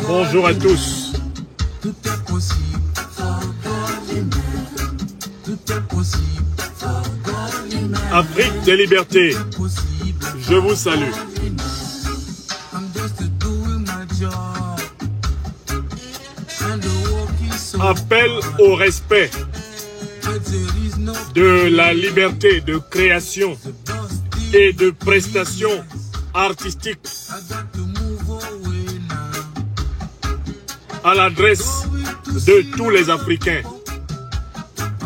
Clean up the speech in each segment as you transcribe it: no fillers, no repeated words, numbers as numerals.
Bonjour à tous. Afrique des libertés, je vous salue. Appel au respect de la liberté de création et de prestation artistique à l'adresse de tous les Africains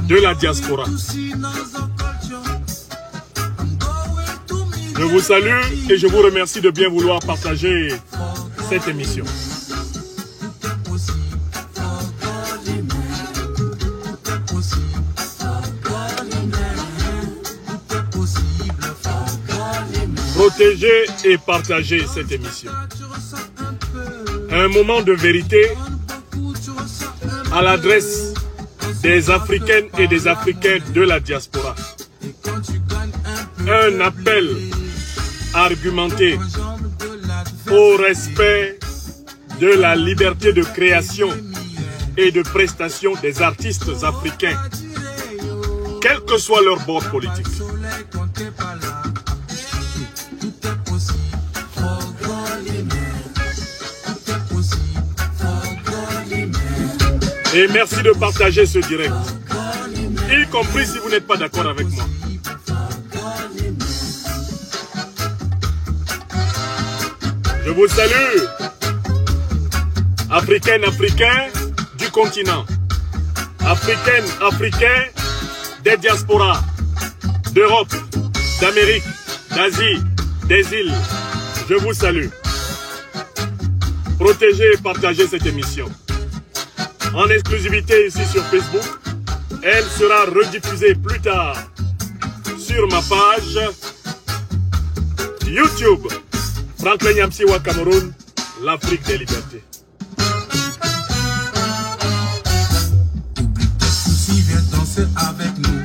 de la diaspora. Je vous salue et je vous remercie de bien vouloir partager cette émission. Protégez et partagez cette émission. Un moment de vérité à l'adresse des Africaines et des Africains de la diaspora. Un appel argumenté au respect de la liberté de création et de prestation des artistes africains, quel que soit leur bord politique. Et merci de partager ce direct, y compris si vous n'êtes pas d'accord avec moi. Je vous salue, Africaines, Africains du continent, Africaines, Africains des diasporas, d'Europe, d'Amérique, d'Asie, des îles. Je vous salue. Protégez et partagez cette émission. En exclusivité ici sur Facebook, elle sera rediffusée plus tard sur ma page YouTube. Franklin Nyamsiwa Cameroun, l'Afrique des libertés. Oublie tes soucis, viens danser avec nous.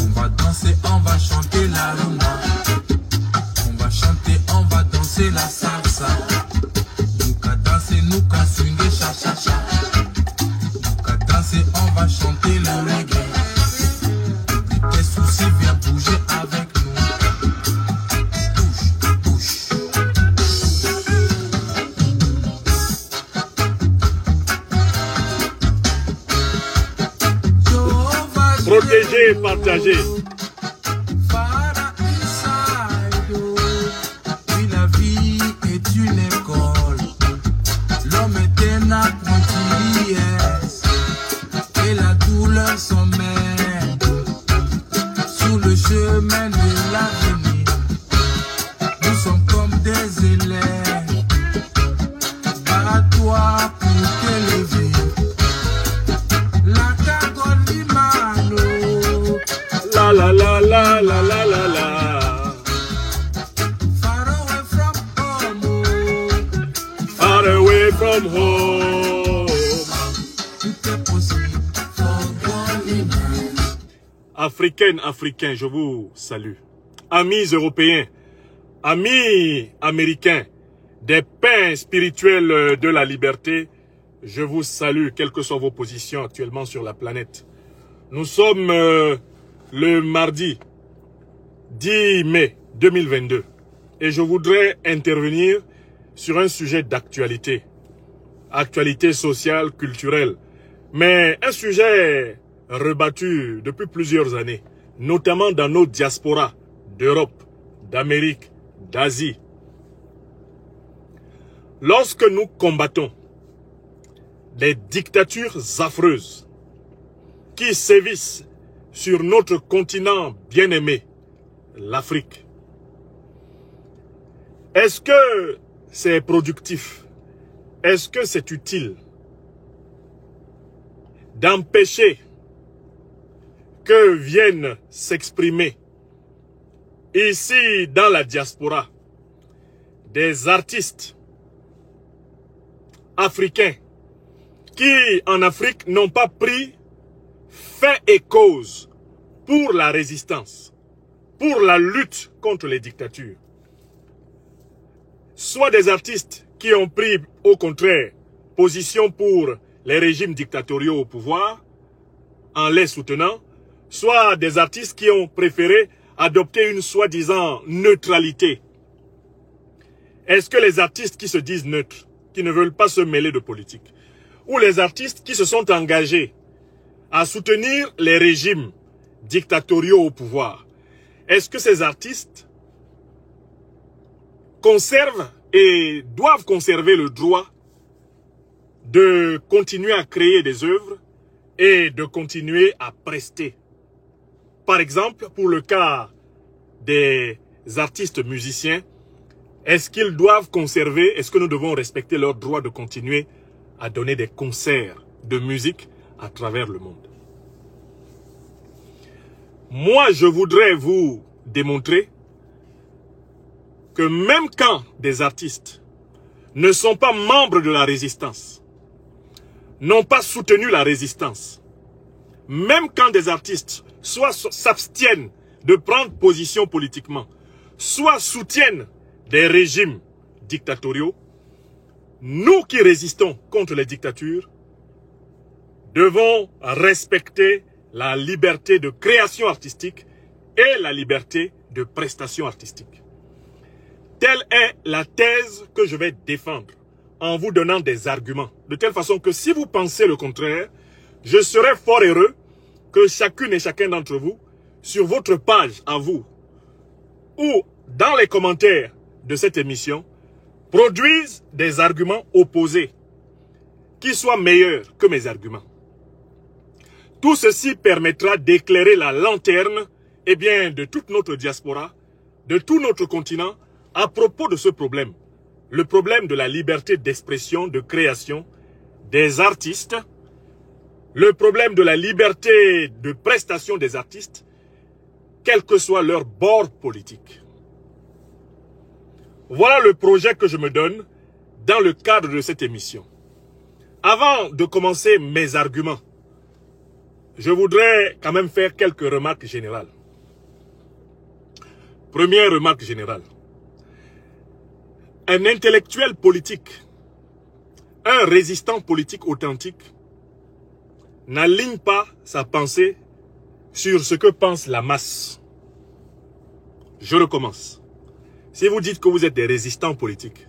On va danser, on va chanter la rumba. On va chanter, on va danser la salsa. Nous qu'à danser, nous qu'à swinguer, cha cha cha. Nous qu'à danser, on va chanter le reggae. Oublie tes soucis, viens bouger avec nous. Protégez et partagez. Oui, la vie est une école. L'homme est un apprenti. Et la douleur s'emmène sur le chemin de l'avenir. Nous sommes comme des élèves. Bats-toi pour t'élever. La cagolimano. La la la la la la la la. Far away from home. Far away from home. Tout est possible. Africaines, Africains, je vous salue. Amis européens, amis américains, des pains spirituels de la liberté, je vous salue, quelles que soient vos positions actuellement sur la planète. Nous sommes le mardi 10 mai 2022 et je voudrais intervenir sur un sujet d'actualité. Actualité sociale, culturelle, mais un sujet rebattu depuis plusieurs années, notamment dans nos diasporas d'Europe, d'Amérique, d'Asie. Lorsque nous combattons les dictatures affreuses qui sévissent sur notre continent bien-aimé, l'Afrique, est-ce que c'est productif? Est-ce que c'est utile d'empêcher que viennent s'exprimer ici dans la diaspora des artistes africains qui en Afrique n'ont pas pris fait et cause pour la résistance, pour la lutte contre les dictatures? soit des artistes qui ont pris, au contraire, position pour les régimes dictatoriaux au pouvoir, en les soutenant, soit des artistes qui ont préféré adopter une soi-disant neutralité. Est-ce que les artistes qui se disent neutres, qui ne veulent pas se mêler de politique, ou les artistes qui se sont engagés à soutenir les régimes dictatoriaux au pouvoir, est-ce que ces artistes conservent et doivent conserver le droit de continuer à créer des œuvres et de continuer à prester? Par exemple, pour le cas des artistes musiciens, est-ce qu'ils doivent conserver, est-ce que nous devons respecter leur droit de continuer à donner des concerts de musique à travers le monde? Moi, je voudrais vous démontrer que même quand des artistes ne sont pas membres de la résistance, n'ont pas soutenu la résistance, même quand des artistes soit s'abstiennent de prendre position politiquement, soit soutiennent des régimes dictatoriaux, nous qui résistons contre les dictatures, devons respecter la liberté de création artistique et la liberté de prestation artistique. Telle est la thèse que je vais défendre en vous donnant des arguments. De telle façon que si vous pensez le contraire, je serai fort heureux que chacune et chacun d'entre vous, sur votre page à vous, ou dans les commentaires de cette émission, produisent des arguments opposés, qui soient meilleurs que mes arguments. Tout ceci permettra d'éclairer la lanterne de toute notre diaspora, de tout notre continent, à propos de ce problème. Le problème de la liberté d'expression, de création des artistes, le problème de la liberté de prestation des artistes, quel que soit leur bord politique. Voilà le projet que je me donne dans le cadre de cette émission. Avant de commencer mes arguments, je voudrais quand même faire quelques remarques générales. Première remarque générale. Un intellectuel politique, un résistant politique authentique, n'aligne pas sa pensée sur ce que pense la masse. Je recommence. Si vous dites que vous êtes des résistants politiques,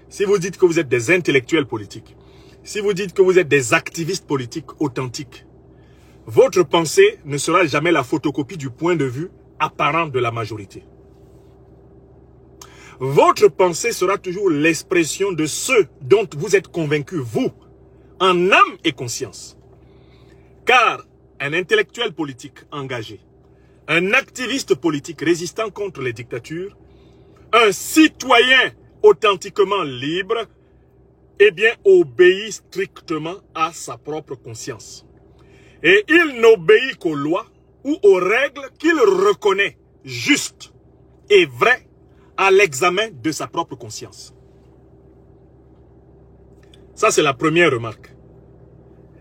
si vous dites que vous êtes des intellectuels politiques, si vous dites que vous êtes des activistes politiques authentiques, votre pensée ne sera jamais la photocopie du point de vue apparent de la majorité. Votre pensée sera toujours l'expression de ceux dont vous êtes convaincus, vous, en âme et conscience. Car un intellectuel politique engagé, un activiste politique résistant contre les dictatures, un citoyen authentiquement libre, obéit strictement à sa propre conscience. Et il n'obéit qu'aux lois ou aux règles qu'il reconnaît justes et vraies à l'examen de sa propre conscience. Ça, c'est la première remarque.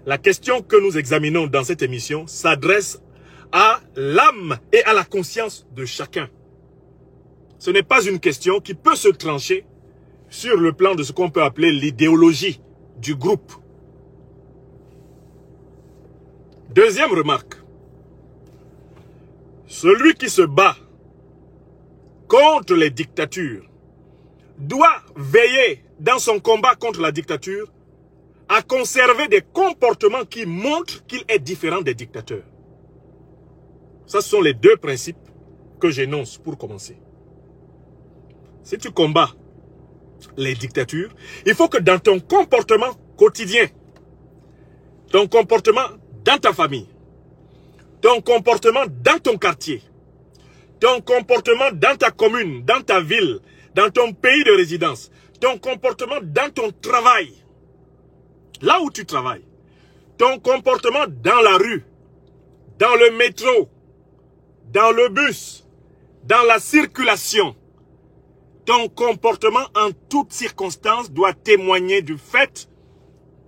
La question que nous examinons dans cette émission s'adresse à l'âme et à la conscience de chacun. Ce n'est pas une question qui peut se trancher sur le plan de ce qu'on peut appeler l'idéologie du groupe. Deuxième remarque. Celui qui se bat contre les dictatures doit veiller dans son combat contre la dictature à conserver des comportements qui montrent qu'il est différent des dictateurs. Ce sont les deux principes que j'énonce pour commencer. Si tu combats les dictatures, il faut que dans ton comportement quotidien, ton comportement dans ta famille, ton comportement dans ton quartier, ton comportement dans ta commune, dans ta ville, dans ton pays de résidence, ton comportement dans ton travail, là où tu travailles, ton comportement dans la rue, dans le métro, dans le bus, dans la circulation, ton comportement en toutes circonstances doit témoigner du fait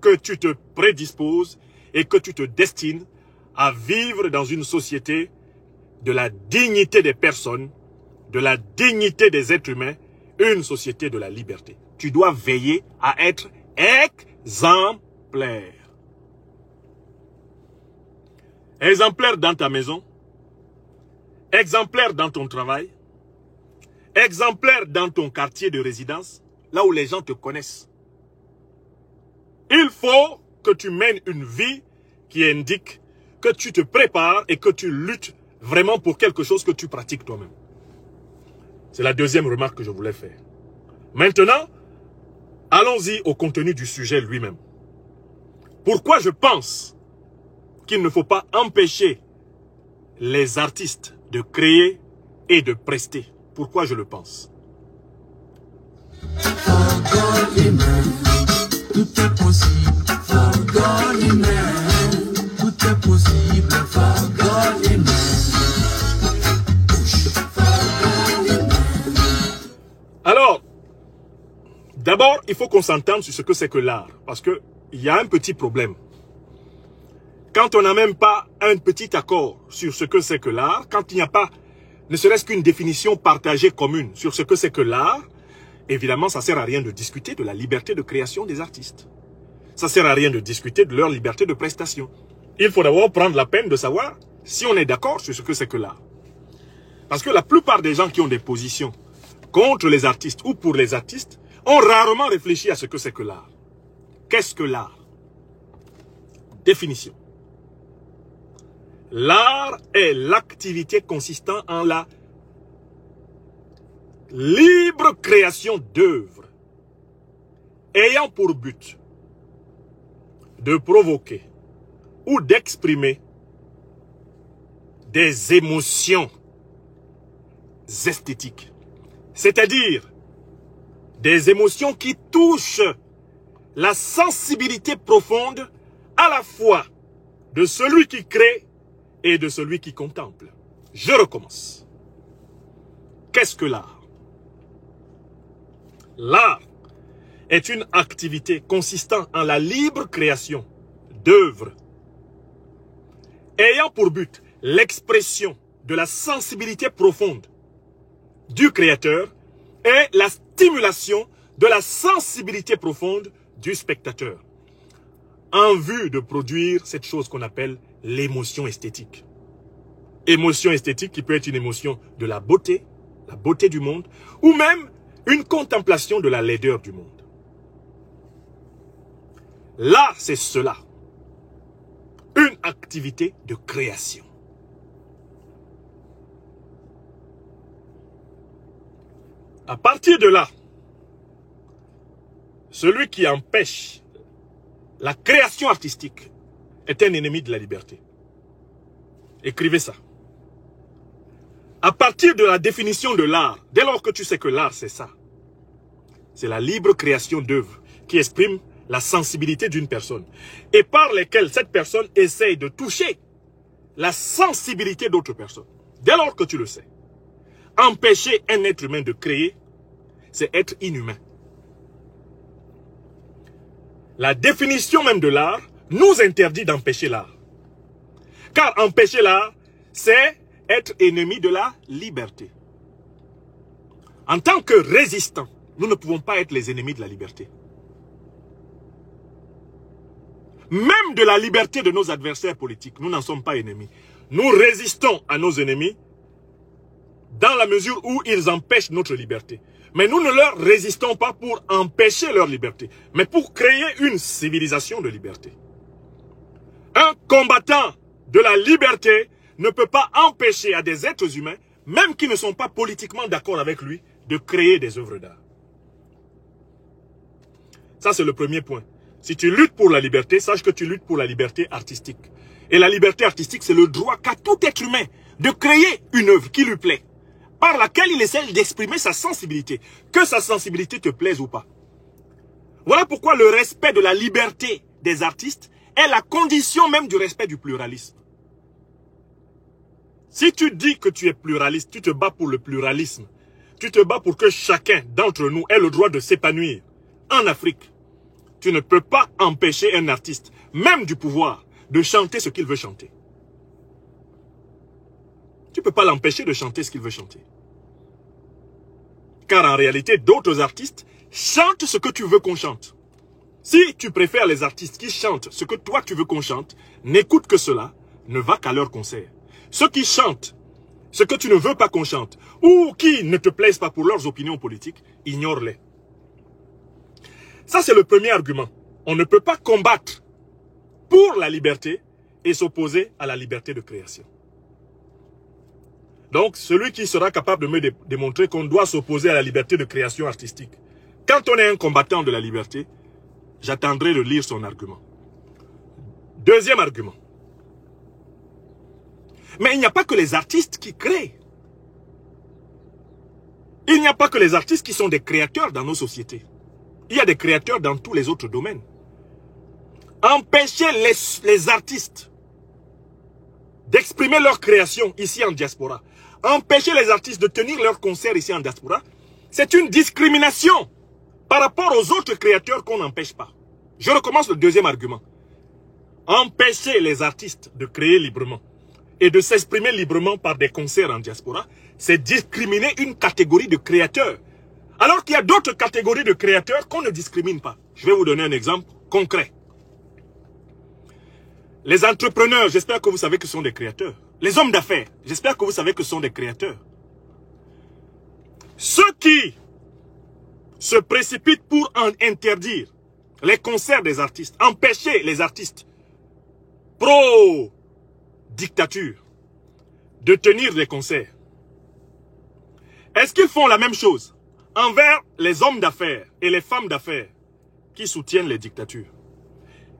que tu te prédisposes et que tu te destines à vivre dans une société de la dignité des personnes, de la dignité des êtres humains une société de la liberté. Tu dois veiller à être exemplaire. Exemplaire dans ta maison, exemplaire dans ton travail, exemplaire dans ton quartier de résidence, là où les gens te connaissent. Il faut que tu mènes une vie qui indique que tu te prépares et que tu luttes vraiment pour quelque chose que tu pratiques toi-même. C'est la deuxième remarque que je voulais faire. Maintenant, allons-y au contenu du sujet lui-même. Pourquoi je pense qu'il ne faut pas empêcher les artistes de créer et de prester? Pourquoi je le pense? Tout est possible, for God in man. Tout est possible, for God in man. Alors, d'abord, il faut qu'on s'entende sur ce que c'est que l'art. Parce qu'il y a un petit problème. Quand on n'a même pas un petit accord sur ce que c'est que l'art, quand il n'y a pas ne serait-ce qu'une définition partagée commune sur ce que c'est que l'art, évidemment, ça ne sert à rien de discuter de la liberté de création des artistes. Ça ne sert à rien de discuter de leur liberté de prestation. Il faut d'abord prendre la peine de savoir si on est d'accord sur ce que c'est que l'art. Parce que la plupart des gens qui ont des positions contre les artistes ou pour les artistes ont rarement réfléchi à ce que c'est que l'art. Qu'est-ce que l'art? Définition. L'art est l'activité consistant en la libre création d'œuvres ayant pour but de provoquer ou d'exprimer des émotions esthétiques, c'est-à-dire des émotions qui touchent la sensibilité profonde à la fois de celui qui crée et de celui qui contemple. Je recommence. Qu'est-ce que l'art? L'art est une activité consistant en la libre création d'œuvres ayant pour but l'expression de la sensibilité profonde du créateur et la stimulation de la sensibilité profonde du spectateur en vue de produire cette chose qu'on appelle l'émotion esthétique. Émotion esthétique qui peut être une émotion de la beauté du monde, ou même une contemplation de la laideur du monde. Là, c'est cela. Une activité de création. À partir de là, celui qui empêche la création artistique est un ennemi de la liberté. Écrivez ça. À partir de la définition de l'art, dès lors que tu sais que l'art c'est ça, c'est la libre création d'œuvres qui exprime la sensibilité d'une personne et par lesquelles cette personne essaye de toucher la sensibilité d'autres personnes. Dès lors que tu le sais, empêcher un être humain de créer, c'est être inhumain. La définition même de l'art nous interdit d'empêcher l'art. Car empêcher l'art, c'est être ennemi de la liberté. En tant que résistants, nous ne pouvons pas être les ennemis de la liberté. Même de la liberté de nos adversaires politiques, nous n'en sommes pas ennemis. Nous résistons à nos ennemis dans la mesure où ils empêchent notre liberté. Mais nous ne leur résistons pas pour empêcher leur liberté, mais pour créer une civilisation de liberté. Un combattant de la liberté ne peut pas empêcher à des êtres humains, même qui ne sont pas politiquement d'accord avec lui, de créer des œuvres d'art. Ça, c'est le premier point. Si tu luttes pour la liberté, sache que tu luttes pour la liberté artistique. Et la liberté artistique, c'est le droit qu'a tout être humain de créer une œuvre qui lui plaît, par laquelle il essaie d'exprimer sa sensibilité, que sa sensibilité te plaise ou pas. Voilà pourquoi le respect de la liberté des artistes est la condition même du respect du pluralisme. Si tu dis que tu es pluraliste, tu te bats pour le pluralisme. Tu te bats pour que chacun d'entre nous ait le droit de s'épanouir. En Afrique, tu ne peux pas empêcher un artiste, même du pouvoir, de chanter ce qu'il veut chanter. Tu ne peux pas l'empêcher de chanter ce qu'il veut chanter. Car en réalité, d'autres artistes chantent ce que tu veux qu'on chante. Si tu préfères les artistes qui chantent ce que toi tu veux qu'on chante, n'écoute que cela, ne va qu'à leur concert. Ceux qui chantent ce que tu ne veux pas qu'on chante, ou qui ne te plaisent pas pour leurs opinions politiques, ignore-les. Ça, c'est le premier argument. On ne peut pas combattre pour la liberté et s'opposer à la liberté de création. Donc, celui qui sera capable de me démontrer qu'on doit s'opposer à la liberté de création artistique, quand on est un combattant de la liberté, j'attendrai de lire son argument. Deuxième argument. Mais il n'y a pas que les artistes qui créent. Il n'y a pas que les artistes qui sont des créateurs dans nos sociétés. Il y a des créateurs dans tous les autres domaines. Empêcher les artistes d'exprimer leur création ici en diaspora, empêcher les artistes de tenir leurs concerts ici en diaspora, c'est une discrimination par rapport aux autres créateurs qu'on n'empêche pas. Je recommence le deuxième argument. Empêcher les artistes de créer librement et de s'exprimer librement par des concerts en diaspora, c'est discriminer une catégorie de créateurs. Alors qu'il y a d'autres catégories de créateurs qu'on ne discrimine pas. Je vais vous donner un exemple concret. Les entrepreneurs, j'espère que vous savez que ce sont des créateurs. Les hommes d'affaires, j'espère que vous savez que ce sont des créateurs. Ceux qui se précipitent pour interdire les concerts des artistes, empêcher les artistes pro-dictature de tenir des concerts. Est-ce qu'ils font la même chose envers les hommes d'affaires et les femmes d'affaires qui soutiennent les dictatures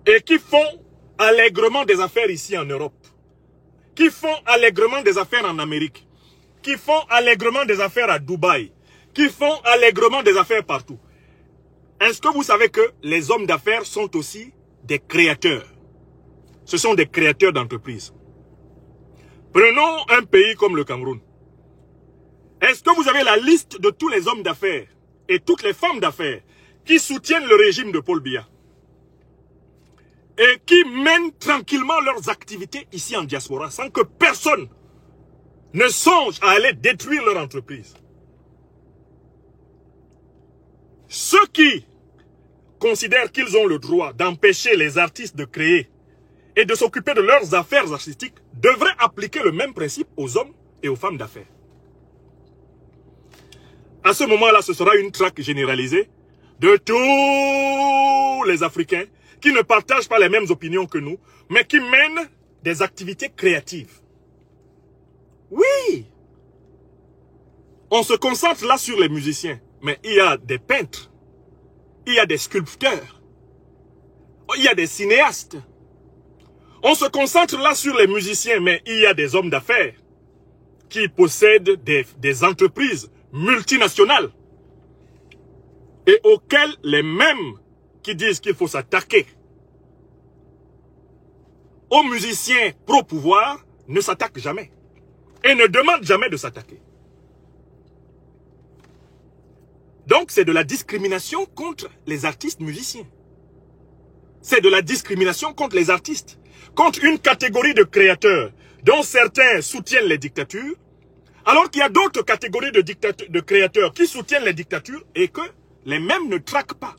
et qui font allègrement des affaires ici en Europe, qui font allègrement des affaires en Amérique, qui font allègrement des affaires à Dubaï, qui font allègrement des affaires partout? Est-ce que vous savez que les hommes d'affaires sont aussi des créateurs? Ce sont des créateurs d'entreprises. Prenons un pays comme le Cameroun. Est-ce que vous avez la liste de tous les hommes d'affaires et toutes les femmes d'affaires qui soutiennent le régime de Paul Biya et qui mènent tranquillement leurs activités ici en diaspora sans que personne ne songe à aller détruire leur entreprise? Ceux qui considèrent qu'ils ont le droit d'empêcher les artistes de créer et de s'occuper de leurs affaires artistiques devraient appliquer le même principe aux hommes et aux femmes d'affaires. À ce moment-là, ce sera une traque généralisée de tous les Africains qui ne partagent pas les mêmes opinions que nous, mais qui mènent des activités créatives. Oui! On se concentre là sur les musiciens, mais il y a des peintres, il y a des sculpteurs, il y a des cinéastes. On se concentre là sur les musiciens, mais il y a des hommes d'affaires qui possèdent des entreprises multinationales et auxquelles les mêmes qui disent qu'il faut s'attaquer aux musiciens pro-pouvoir ne s'attaquent jamais et ne demandent jamais de s'attaquer. Donc c'est de la discrimination contre les artistes musiciens. C'est de la discrimination contre les artistes, contre une catégorie de créateurs dont certains soutiennent les dictatures, alors qu'il y a d'autres catégories de créateurs qui soutiennent les dictatures et que les mêmes ne traquent pas.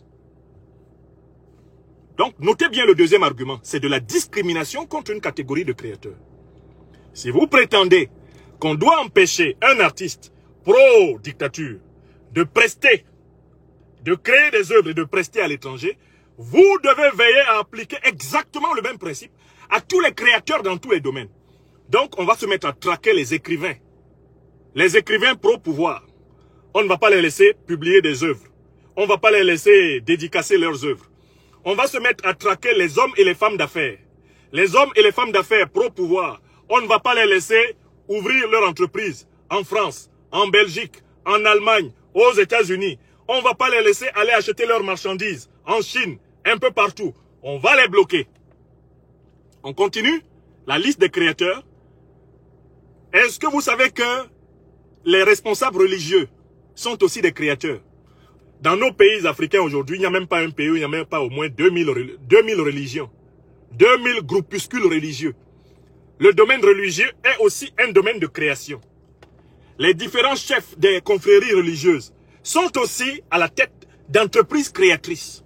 Donc, notez bien le deuxième argument. C'est de la discrimination contre une catégorie de créateurs. Si vous prétendez qu'on doit empêcher un artiste pro-dictature de prester, de créer des œuvres et de prester à l'étranger, vous devez veiller à appliquer exactement le même principe à tous les créateurs dans tous les domaines. Donc, on va se mettre à traquer les écrivains. Les écrivains pro-pouvoir. On ne va pas les laisser publier des œuvres. On ne va pas les laisser dédicacer leurs œuvres. On va se mettre à traquer les hommes et les femmes d'affaires. Les hommes et les femmes d'affaires pro-pouvoir. On ne va pas les laisser ouvrir leur entreprise en France, en Belgique, en Allemagne, aux États-Unis. On ne va pas les laisser aller acheter leurs marchandises en Chine, un peu partout. On va les bloquer. On continue la liste des créateurs. Est-ce que vous savez que les responsables religieux sont aussi des créateurs? Dans nos pays africains aujourd'hui, il n'y a même pas un pays où il n'y a même pas au moins 2000 religions. 2000 groupuscules religieux. Le domaine religieux est aussi un domaine de création. Les différents chefs des confréries religieuses sont aussi à la tête d'entreprises créatrices.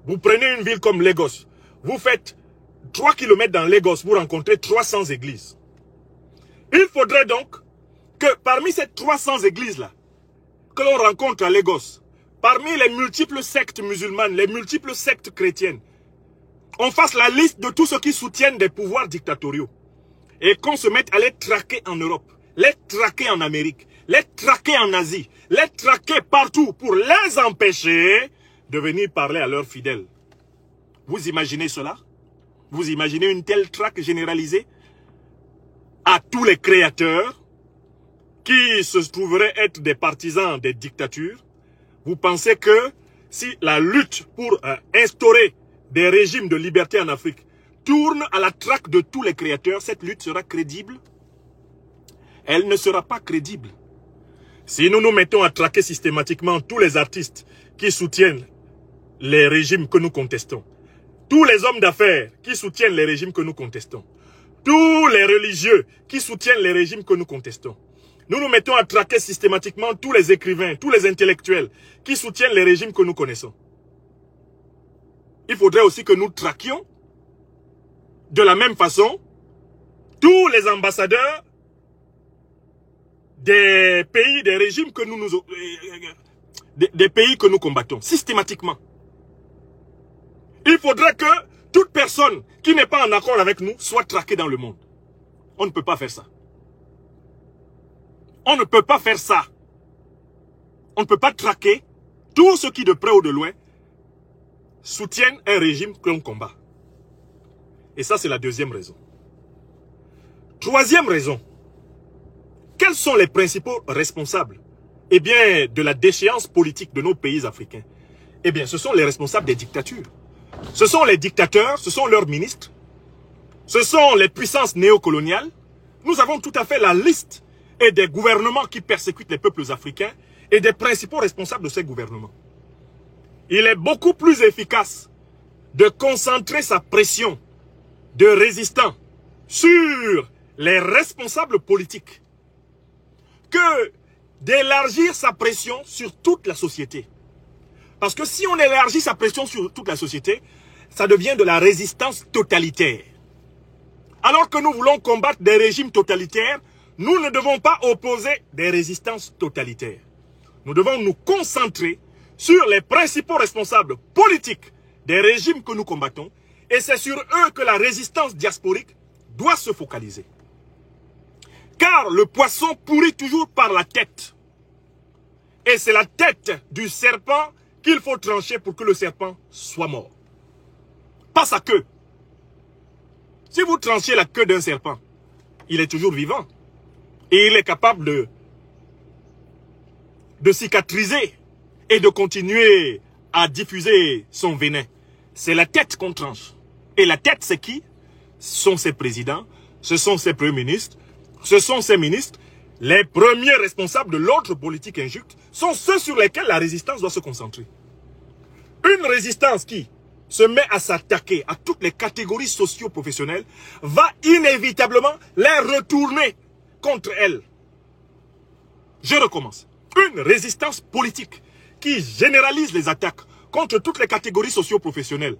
Vous prenez une ville comme Lagos, vous faites 3 km dans Lagos, vous rencontrez 300 églises. Il faudrait donc que parmi ces 300 églises-là, que l'on rencontre à Lagos, parmi les multiples sectes musulmanes, les multiples sectes chrétiennes, on fasse la liste de tous ceux qui soutiennent des pouvoirs dictatoriaux et qu'on se mette à les traquer en Europe, les traquer en Amérique, les traquer en Asie, les traquer partout pour les empêcher de venir parler à leurs fidèles. Vous imaginez cela? Vous imaginez une telle traque généralisée à tous les créateurs qui se trouveraient être des partisans des dictatures? Vous pensez que si la lutte pour instaurer des régimes de liberté en Afrique tourne à la traque de tous les créateurs, cette lutte sera crédible? Elle ne sera pas crédible. Si nous nous mettons à traquer systématiquement tous les artistes qui soutiennent les régimes que nous contestons, tous les hommes d'affaires qui soutiennent les régimes que nous contestons, tous les religieux qui soutiennent les régimes que nous contestons, nous nous mettons à traquer systématiquement tous les écrivains, tous les intellectuels qui soutiennent les régimes que nous connaissons. Il faudrait aussi que nous traquions de la même façon tous les ambassadeurs des pays, des régimes que des pays que nous combattons, systématiquement. Il faudrait que toute personne qui n'est pas en accord avec nous soit traquée dans le monde. On ne peut pas faire ça. On ne peut pas faire ça. On ne peut pas traquer tous ceux qui, de près ou de loin, soutiennent un régime que l'on combat. Et ça, c'est la deuxième raison. Troisième raison. Quels sont les principaux responsables, eh bien, de la déchéance politique de nos pays africains? Eh bien, ce sont les responsables des dictatures. Ce sont les dictateurs, ce sont leurs ministres, ce sont les puissances néocoloniales. Nous avons tout à fait la liste et des gouvernements qui persécutent les peuples africains et des principaux responsables de ces gouvernements. Il est beaucoup plus efficace de concentrer sa pression de résistants sur les responsables politiques que d'élargir sa pression sur toute la société. Parce que si on élargit sa pression sur toute la société, ça devient de la résistance totalitaire. Alors que nous voulons combattre des régimes totalitaires, nous ne devons pas opposer des résistances totalitaires. Nous devons nous concentrer sur les principaux responsables politiques des régimes que nous combattons, et c'est sur eux que la résistance diasporique doit se focaliser. Car le poisson pourrit toujours par la tête. Et c'est la tête du serpent qu'il faut trancher pour que le serpent soit mort. Pas sa queue. Si vous tranchez la queue d'un serpent, il est toujours vivant. Et il est capable de cicatriser et de continuer à diffuser son venin. C'est la tête qu'on tranche. Et la tête, c'est qui? Ce sont ses présidents, ce sont ses premiers ministres, ce sont ses ministres. Les premiers responsables de l'ordre politique injuste sont ceux sur lesquels la résistance doit se concentrer. Une résistance qui se met à s'attaquer à toutes les catégories socio-professionnelles va inévitablement les retourner contre elle. Je recommence. Une résistance politique qui généralise les attaques contre toutes les catégories socio-professionnelles.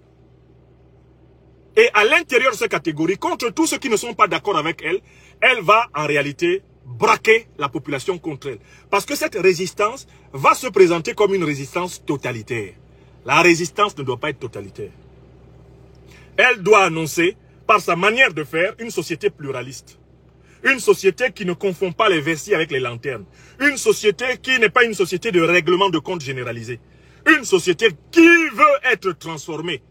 Et à l'intérieur de ces catégories, contre tous ceux qui ne sont pas d'accord avec elle, elle va en réalité braquer la population contre elle. Parce que cette résistance va se présenter comme une résistance totalitaire. La résistance ne doit pas être totalitaire. Elle doit annoncer, par sa manière de faire, une société pluraliste. Une société qui ne confond pas les vessies avec les lanternes. Une société qui n'est pas une société de règlement de compte généralisé. Une société qui veut être transformée.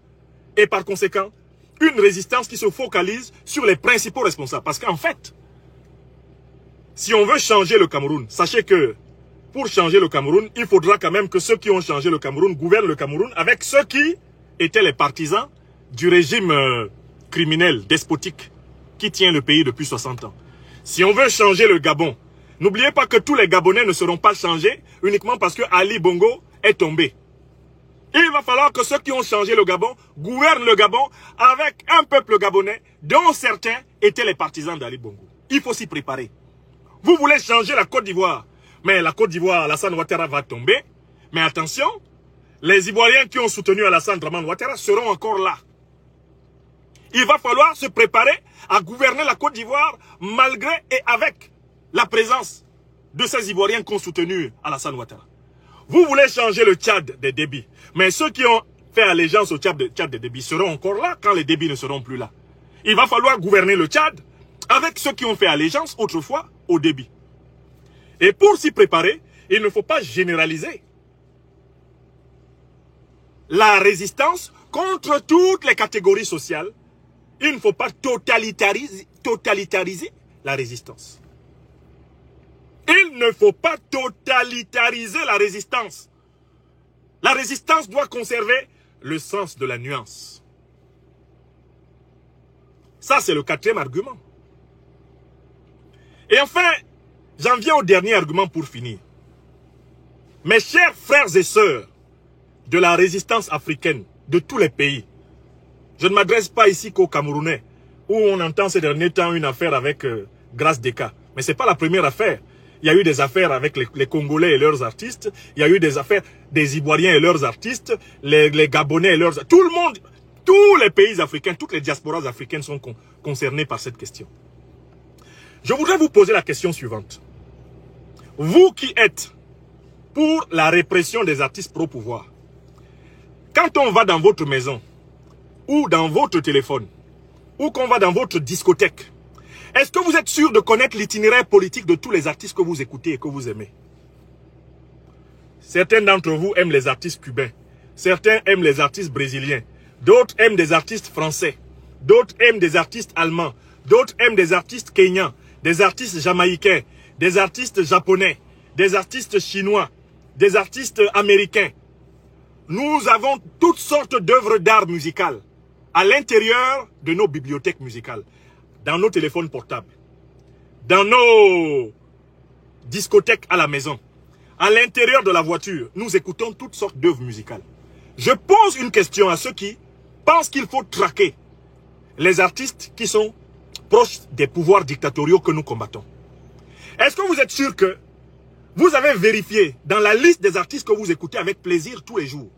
Et par conséquent, une résistance qui se focalise sur les principaux responsables. Parce qu'en fait, si on veut changer le Cameroun, sachez que pour changer le Cameroun, il faudra quand même que ceux qui ont changé le Cameroun gouvernent le Cameroun avec ceux qui étaient les partisans du régime criminel, despotique, qui tient le pays depuis 60 ans. Si on veut changer le Gabon, n'oubliez pas que tous les Gabonais ne seront pas changés uniquement parce que Ali Bongo est tombé. Il va falloir que ceux qui ont changé le Gabon gouvernent le Gabon avec un peuple gabonais dont certains étaient les partisans d'Ali Bongo. Il faut s'y préparer. Vous voulez changer la Côte d'Ivoire. Mais la Côte d'Ivoire, Alassane Ouattara va tomber. Mais attention, les Ivoiriens qui ont soutenu Alassane Dramane Ouattara seront encore là. Il va falloir se préparer à gouverner la Côte d'Ivoire malgré et avec la présence de ces Ivoiriens qui ont soutenu Alassane Ouattara. Vous voulez changer le Tchad des débits, mais ceux qui ont fait allégeance au Tchad des débits seront encore là quand les débits ne seront plus là. Il va falloir gouverner le Tchad avec ceux qui ont fait allégeance autrefois au débit. Et pour s'y préparer, il ne faut pas généraliser la résistance contre toutes les catégories sociales. Il ne faut pas totalitariser la résistance. Il ne faut pas totalitariser la résistance. La résistance doit conserver le sens de la nuance. Ça, c'est le quatrième argument. Et enfin, j'en viens au dernier argument pour finir. Mes chers frères et sœurs de la résistance africaine, de tous les pays, je ne m'adresse pas ici qu'aux Camerounais, où on entend ces derniers temps une affaire avec Grace Deka. Mais ce n'est pas la première affaire. Il y a eu des affaires avec les Congolais et leurs artistes. Il y a eu des affaires des Ivoiriens et leurs artistes. Les Gabonais et leurs... Tout le monde, tous les pays africains, toutes les diasporas africaines sont concernés par cette question. Je voudrais vous poser la question suivante. Vous qui êtes pour la répression des artistes pro-pouvoir, quand on va dans votre maison, ou dans votre téléphone, ou qu'on va dans votre discothèque, est-ce que vous êtes sûr de connaître l'itinéraire politique de tous les artistes que vous écoutez et que vous aimez? Certains d'entre vous aiment les artistes cubains. Certains aiment les artistes brésiliens. D'autres aiment des artistes français. D'autres aiment des artistes allemands. D'autres aiment des artistes kenyans. Des artistes jamaïcains. Des artistes japonais. Des artistes chinois. Des artistes américains. Nous avons toutes sortes d'œuvres d'art musicales à l'intérieur de nos bibliothèques musicales. Dans nos téléphones portables, dans nos discothèques à la maison, à l'intérieur de la voiture, nous écoutons toutes sortes d'œuvres musicales. Je pose une question à ceux qui pensent qu'il faut traquer les artistes qui sont proches des pouvoirs dictatoriaux que nous combattons. Est-ce que vous êtes sûr que vous avez vérifié dans la liste des artistes que vous écoutez avec plaisir tous les jours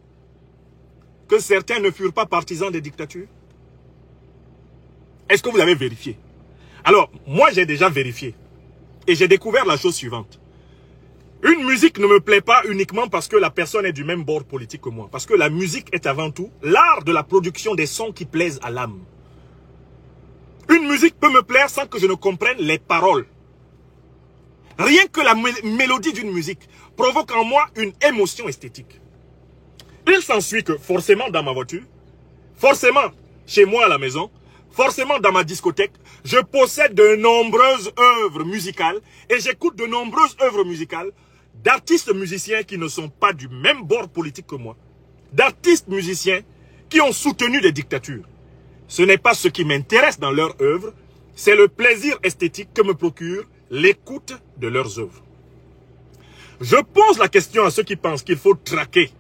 que certains ne furent pas partisans des dictatures? Est-ce que vous avez vérifié? Alors, moi j'ai déjà vérifié. Et j'ai découvert la chose suivante. Une musique ne me plaît pas uniquement parce que la personne est du même bord politique que moi. Parce que la musique est avant tout l'art de la production des sons qui plaisent à l'âme. Une musique peut me plaire sans que je ne comprenne les paroles. Rien que la mélodie d'une musique provoque en moi une émotion esthétique. Il s'ensuit que forcément dans ma voiture, forcément chez moi à la maison, forcément dans ma discothèque, je possède de nombreuses œuvres musicales et j'écoute de nombreuses œuvres musicales d'artistes musiciens qui ne sont pas du même bord politique que moi. D'artistes musiciens qui ont soutenu des dictatures. Ce n'est pas ce qui m'intéresse dans leurs œuvres, c'est le plaisir esthétique que me procure l'écoute de leurs œuvres. Je pose la question à ceux qui pensent qu'il faut traquer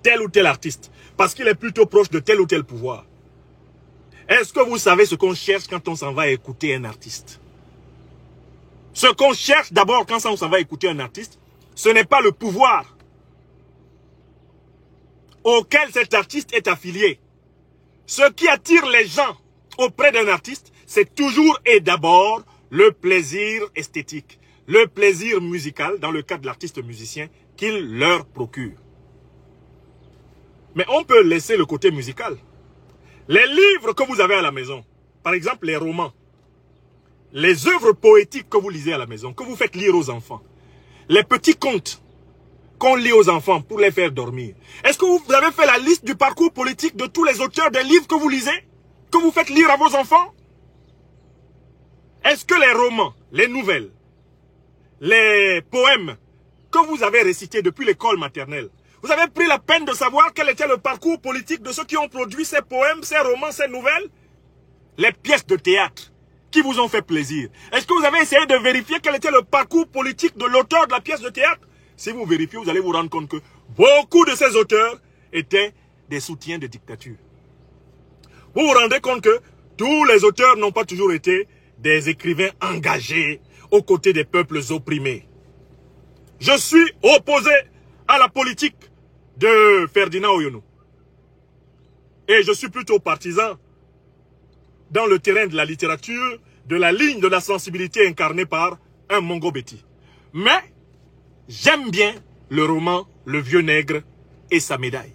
tel ou tel artiste parce qu'il est plutôt proche de tel ou tel pouvoir. Est-ce que vous savez ce qu'on cherche quand on s'en va écouter un artiste? Ce qu'on cherche d'abord quand on s'en va écouter un artiste, ce n'est pas le pouvoir auquel cet artiste est affilié. Ce qui attire les gens auprès d'un artiste, c'est toujours et d'abord le plaisir esthétique, le plaisir musical dans le cas de l'artiste musicien qu'il leur procure. Mais on peut laisser le côté musical. Les livres que vous avez à la maison, par exemple les romans, les œuvres poétiques que vous lisez à la maison, que vous faites lire aux enfants, les petits contes qu'on lit aux enfants pour les faire dormir. Est-ce que vous avez fait la liste du parcours politique de tous les auteurs des livres que vous lisez, que vous faites lire à vos enfants? Est-ce que les romans, les nouvelles, les poèmes que vous avez récités depuis l'école maternelle, vous avez pris la peine de savoir quel était le parcours politique de ceux qui ont produit ces poèmes, ces romans, ces nouvelles? Les pièces de théâtre qui vous ont fait plaisir. Est-ce que vous avez essayé de vérifier quel était le parcours politique de l'auteur de la pièce de théâtre? Si vous vérifiez, vous allez vous rendre compte que beaucoup de ces auteurs étaient des soutiens de dictature. Vous vous rendez compte que tous les auteurs n'ont pas toujours été des écrivains engagés aux côtés des peuples opprimés. Je suis opposé à la politique de Ferdinand Oyono. Et je suis plutôt partisan dans le terrain de la littérature, de la ligne de la sensibilité incarnée par un Mongo Betty. Mais j'aime bien le roman Le Vieux Nègre et sa médaille.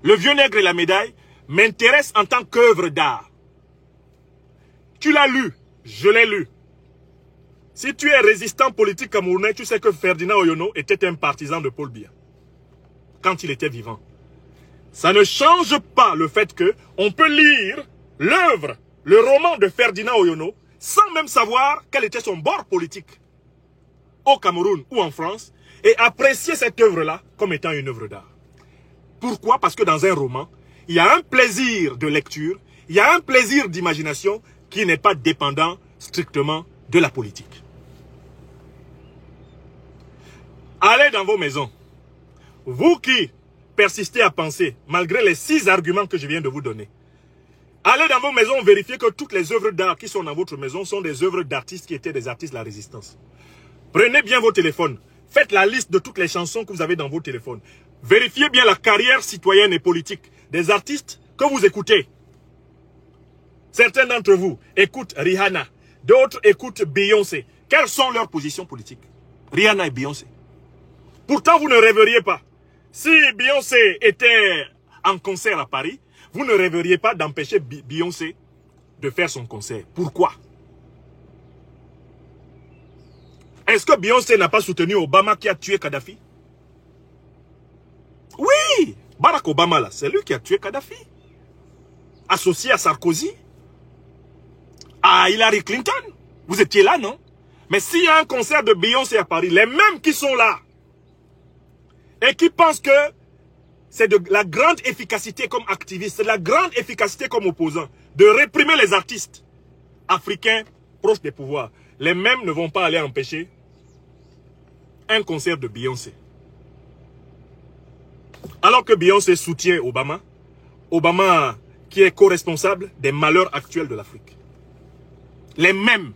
Le Vieux Nègre et la médaille m'intéressent en tant qu'œuvre d'art. Tu l'as lu, je l'ai lu. Si tu es résistant politique camerounais, tu sais que Ferdinand Oyono était un partisan de Paul Biya quand il était vivant. Ça ne change pas le fait qu'on peut lire l'œuvre, le roman de Ferdinand Oyono, sans même savoir quel était son bord politique au Cameroun ou en France, et apprécier cette œuvre-là comme étant une œuvre d'art. Pourquoi? Parce que dans un roman, il y a un plaisir de lecture, il y a un plaisir d'imagination qui n'est pas dépendant strictement de la politique. Allez dans vos maisons. Vous qui persistez à penser, malgré les 6 arguments que je viens de vous donner, allez dans vos maisons vérifier que toutes les œuvres d'art qui sont dans votre maison sont des œuvres d'artistes qui étaient des artistes de la résistance. Prenez bien vos téléphones. Faites la liste de toutes les chansons que vous avez dans vos téléphones. Vérifiez bien la carrière citoyenne et politique des artistes que vous écoutez. Certains d'entre vous écoutent Rihanna, d'autres écoutent Beyoncé. Quelles sont leurs positions politiques? Rihanna et Beyoncé. Pourtant, vous ne rêveriez pas. Si Beyoncé était en concert à Paris, vous ne rêveriez pas d'empêcher Beyoncé de faire son concert. Pourquoi? Est-ce que Beyoncé n'a pas soutenu Obama qui a tué Kadhafi? Oui, Barack Obama, là, c'est lui qui a tué Kadhafi. Associé à Sarkozy, à Hillary Clinton. Vous étiez là, non? Mais s'il y a un concert de Beyoncé à Paris, les mêmes qui sont là, et qui pensent que c'est de la grande efficacité comme activiste, c'est de la grande efficacité comme opposant, de réprimer les artistes africains proches des pouvoirs, les mêmes ne vont pas aller empêcher un concert de Beyoncé. Alors que Beyoncé soutient Obama, Obama qui est co-responsable des malheurs actuels de l'Afrique. Les mêmes.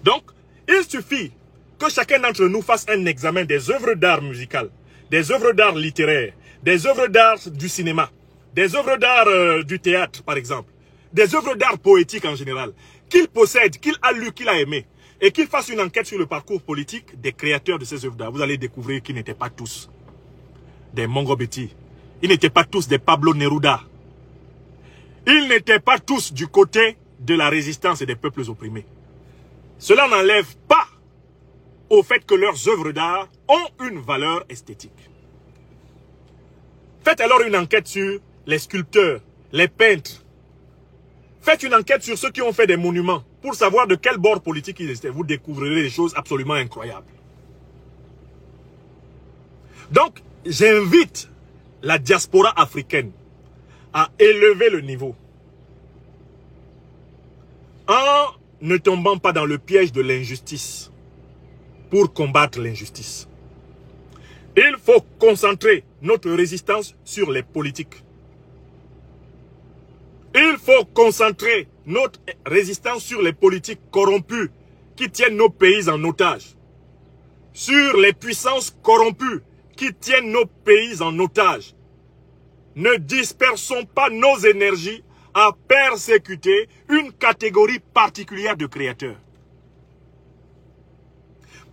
Donc, il suffit que chacun d'entre nous fasse un examen des œuvres d'art musicales, des œuvres d'art littéraires, des œuvres d'art du cinéma, des œuvres d'art du théâtre, par exemple, des œuvres d'art poétiques en général, qu'il possède, qu'il a lu, qu'il a aimé, et qu'il fasse une enquête sur le parcours politique des créateurs de ces œuvres d'art. Vous allez découvrir qu'ils n'étaient pas tous des Mongo Betty. Ils n'étaient pas tous des Pablo Neruda. Ils n'étaient pas tous du côté de la résistance et des peuples opprimés. Cela n'enlève pas au fait que leurs œuvres d'art ont une valeur esthétique. Faites alors une enquête sur les sculpteurs, les peintres. Faites une enquête sur ceux qui ont fait des monuments pour savoir de quel bord politique ils étaient. Vous découvrirez des choses absolument incroyables. Donc, j'invite la diaspora africaine à élever le niveau en ne tombant pas dans le piège de l'injustice pour combattre l'injustice. Il faut concentrer notre résistance sur les politiques. Il faut concentrer notre résistance sur les politiques corrompues qui tiennent nos pays en otage. Sur les puissances corrompues qui tiennent nos pays en otage. Ne dispersons pas nos énergies à persécuter une catégorie particulière de créateurs.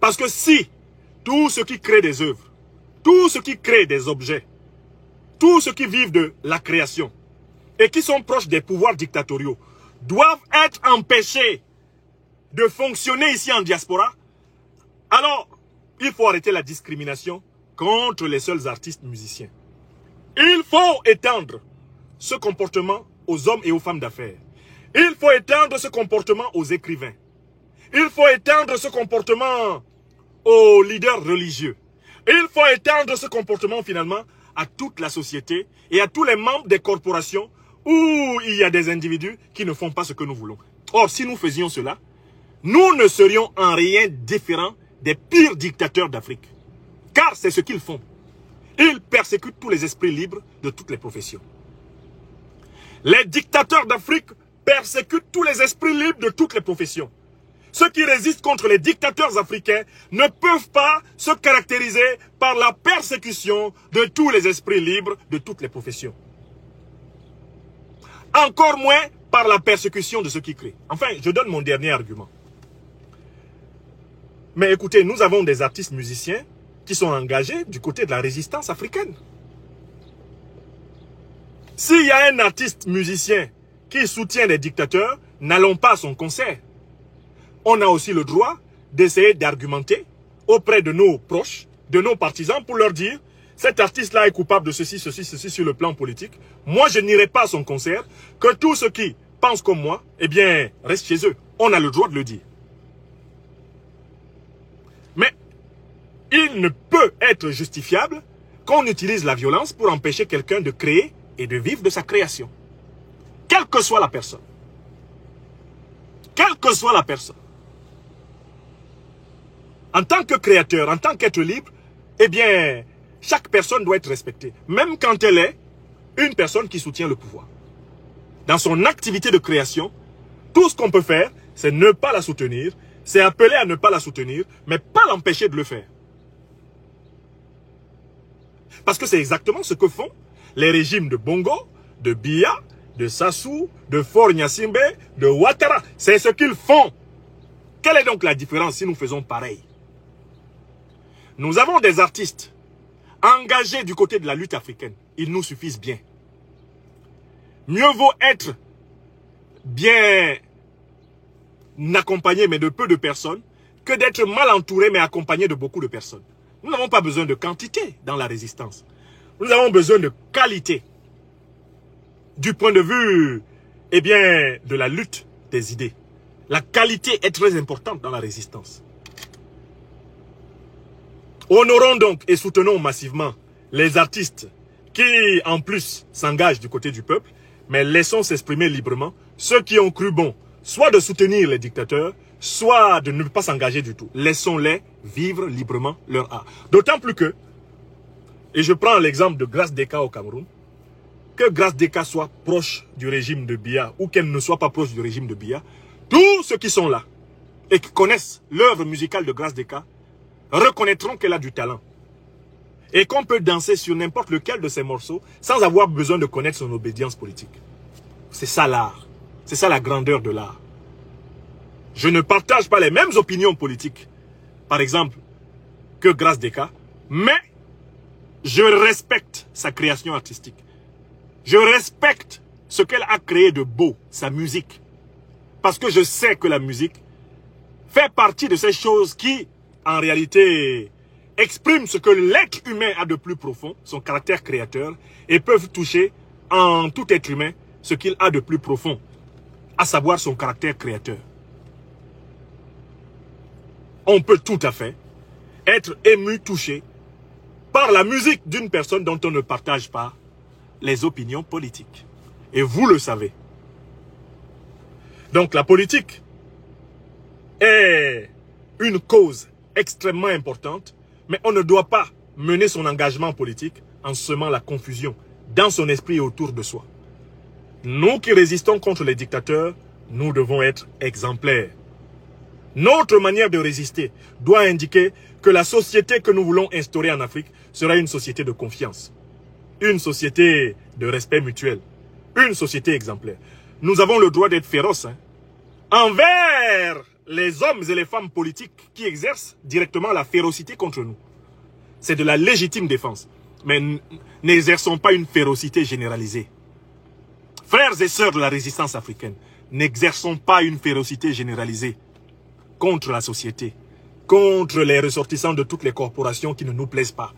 Parce que si tous ceux qui créent des œuvres, tous ceux qui créent des objets, tous ceux qui vivent de la création et qui sont proches des pouvoirs dictatoriaux doivent être empêchés de fonctionner ici en diaspora, alors il faut arrêter la discrimination contre les seuls artistes musiciens. Il faut étendre ce comportement aux hommes et aux femmes d'affaires. Il faut étendre ce comportement aux écrivains. Il faut étendre ce comportement aux leaders religieux. Il faut étendre ce comportement finalement à toute la société et à tous les membres des corporations où il y a des individus qui ne font pas ce que nous voulons. Or, si nous faisions cela, nous ne serions en rien différents des pires dictateurs d'Afrique. Car c'est ce qu'ils font. Ils persécutent tous les esprits libres de toutes les professions. Les dictateurs d'Afrique persécutent tous les esprits libres de toutes les professions. Ceux qui résistent contre les dictateurs africains ne peuvent pas se caractériser par la persécution de tous les esprits libres de toutes les professions. Encore moins par la persécution de ceux qui créent. Enfin, je donne mon dernier argument. Mais écoutez, nous avons des artistes musiciens qui sont engagés du côté de la résistance africaine. S'il y a un artiste musicien qui soutient les dictateurs, n'allons pas à son concert. On a aussi le droit d'essayer d'argumenter auprès de nos proches, de nos partisans, pour leur dire « cet artiste-là est coupable de ceci, ceci, ceci sur le plan politique. Moi, je n'irai pas à son concert. Que tous ceux qui pensent comme moi, eh bien, restent chez eux. » On a le droit de le dire. Mais il ne peut être justifiable qu'on utilise la violence pour empêcher quelqu'un de créer et de vivre de sa création. Quelle que soit la personne. Quelle que soit la personne. En tant que créateur, en tant qu'être libre, eh bien, chaque personne doit être respectée. Même quand elle est une personne qui soutient le pouvoir. Dans son activité de création, tout ce qu'on peut faire, c'est ne pas la soutenir, c'est appeler à ne pas la soutenir, mais pas l'empêcher de le faire. Parce que c'est exactement ce que font les régimes de Bongo, de Biya, de Sassou, de Faure Gnassingbé, de Ouattara. C'est ce qu'ils font. Quelle est donc la différence si nous faisons pareil? Nous avons des artistes engagés du côté de la lutte africaine. Ils nous suffisent bien. Mieux vaut être bien accompagné, mais de peu de personnes, que d'être mal entouré, mais accompagné de beaucoup de personnes. Nous n'avons pas besoin de quantité dans la résistance. Nous avons besoin de qualité. Du point de vue, eh bien, de la lutte des idées. La qualité est très importante dans la résistance. Honorons donc et soutenons massivement les artistes qui, en plus, s'engagent du côté du peuple, mais laissons s'exprimer librement ceux qui ont cru bon, soit de soutenir les dictateurs, soit de ne pas s'engager du tout. Laissons-les vivre librement leur art. D'autant plus que, et je prends l'exemple de Grace Deka au Cameroun, que Grace Deka soit proche du régime de Biya ou qu'elle ne soit pas proche du régime de Biya, tous ceux qui sont là et qui connaissent l'œuvre musicale de Grace Deka reconnaîtront qu'elle a du talent. Et qu'on peut danser sur n'importe lequel de ses morceaux sans avoir besoin de connaître son obédience politique. C'est ça l'art. C'est ça la grandeur de l'art. Je ne partage pas les mêmes opinions politiques, par exemple, que Grace Deka, mais je respecte sa création artistique. Je respecte ce qu'elle a créé de beau, sa musique. Parce que je sais que la musique fait partie de ces choses qui, en réalité, expriment ce que l'être humain a de plus profond, son caractère créateur, et peuvent toucher en tout être humain ce qu'il a de plus profond, à savoir son caractère créateur. On peut tout à fait être ému, touché par la musique d'une personne dont on ne partage pas les opinions politiques. Et vous le savez. Donc la politique est une cause extrêmement importante, mais on ne doit pas mener son engagement politique en semant la confusion dans son esprit et autour de soi. Nous qui résistons contre les dictateurs, nous devons être exemplaires. Notre manière de résister doit indiquer que la société que nous voulons instaurer en Afrique sera une société de confiance, une société de respect mutuel, une société exemplaire. Nous avons le droit d'être féroces envers les hommes et les femmes politiques qui exercent directement la férocité contre nous. C'est de la légitime défense. Mais n'exerçons pas une férocité généralisée. Frères et sœurs de la résistance africaine, n'exerçons pas une férocité généralisée contre la société, contre les ressortissants de toutes les corporations qui ne nous plaisent pas.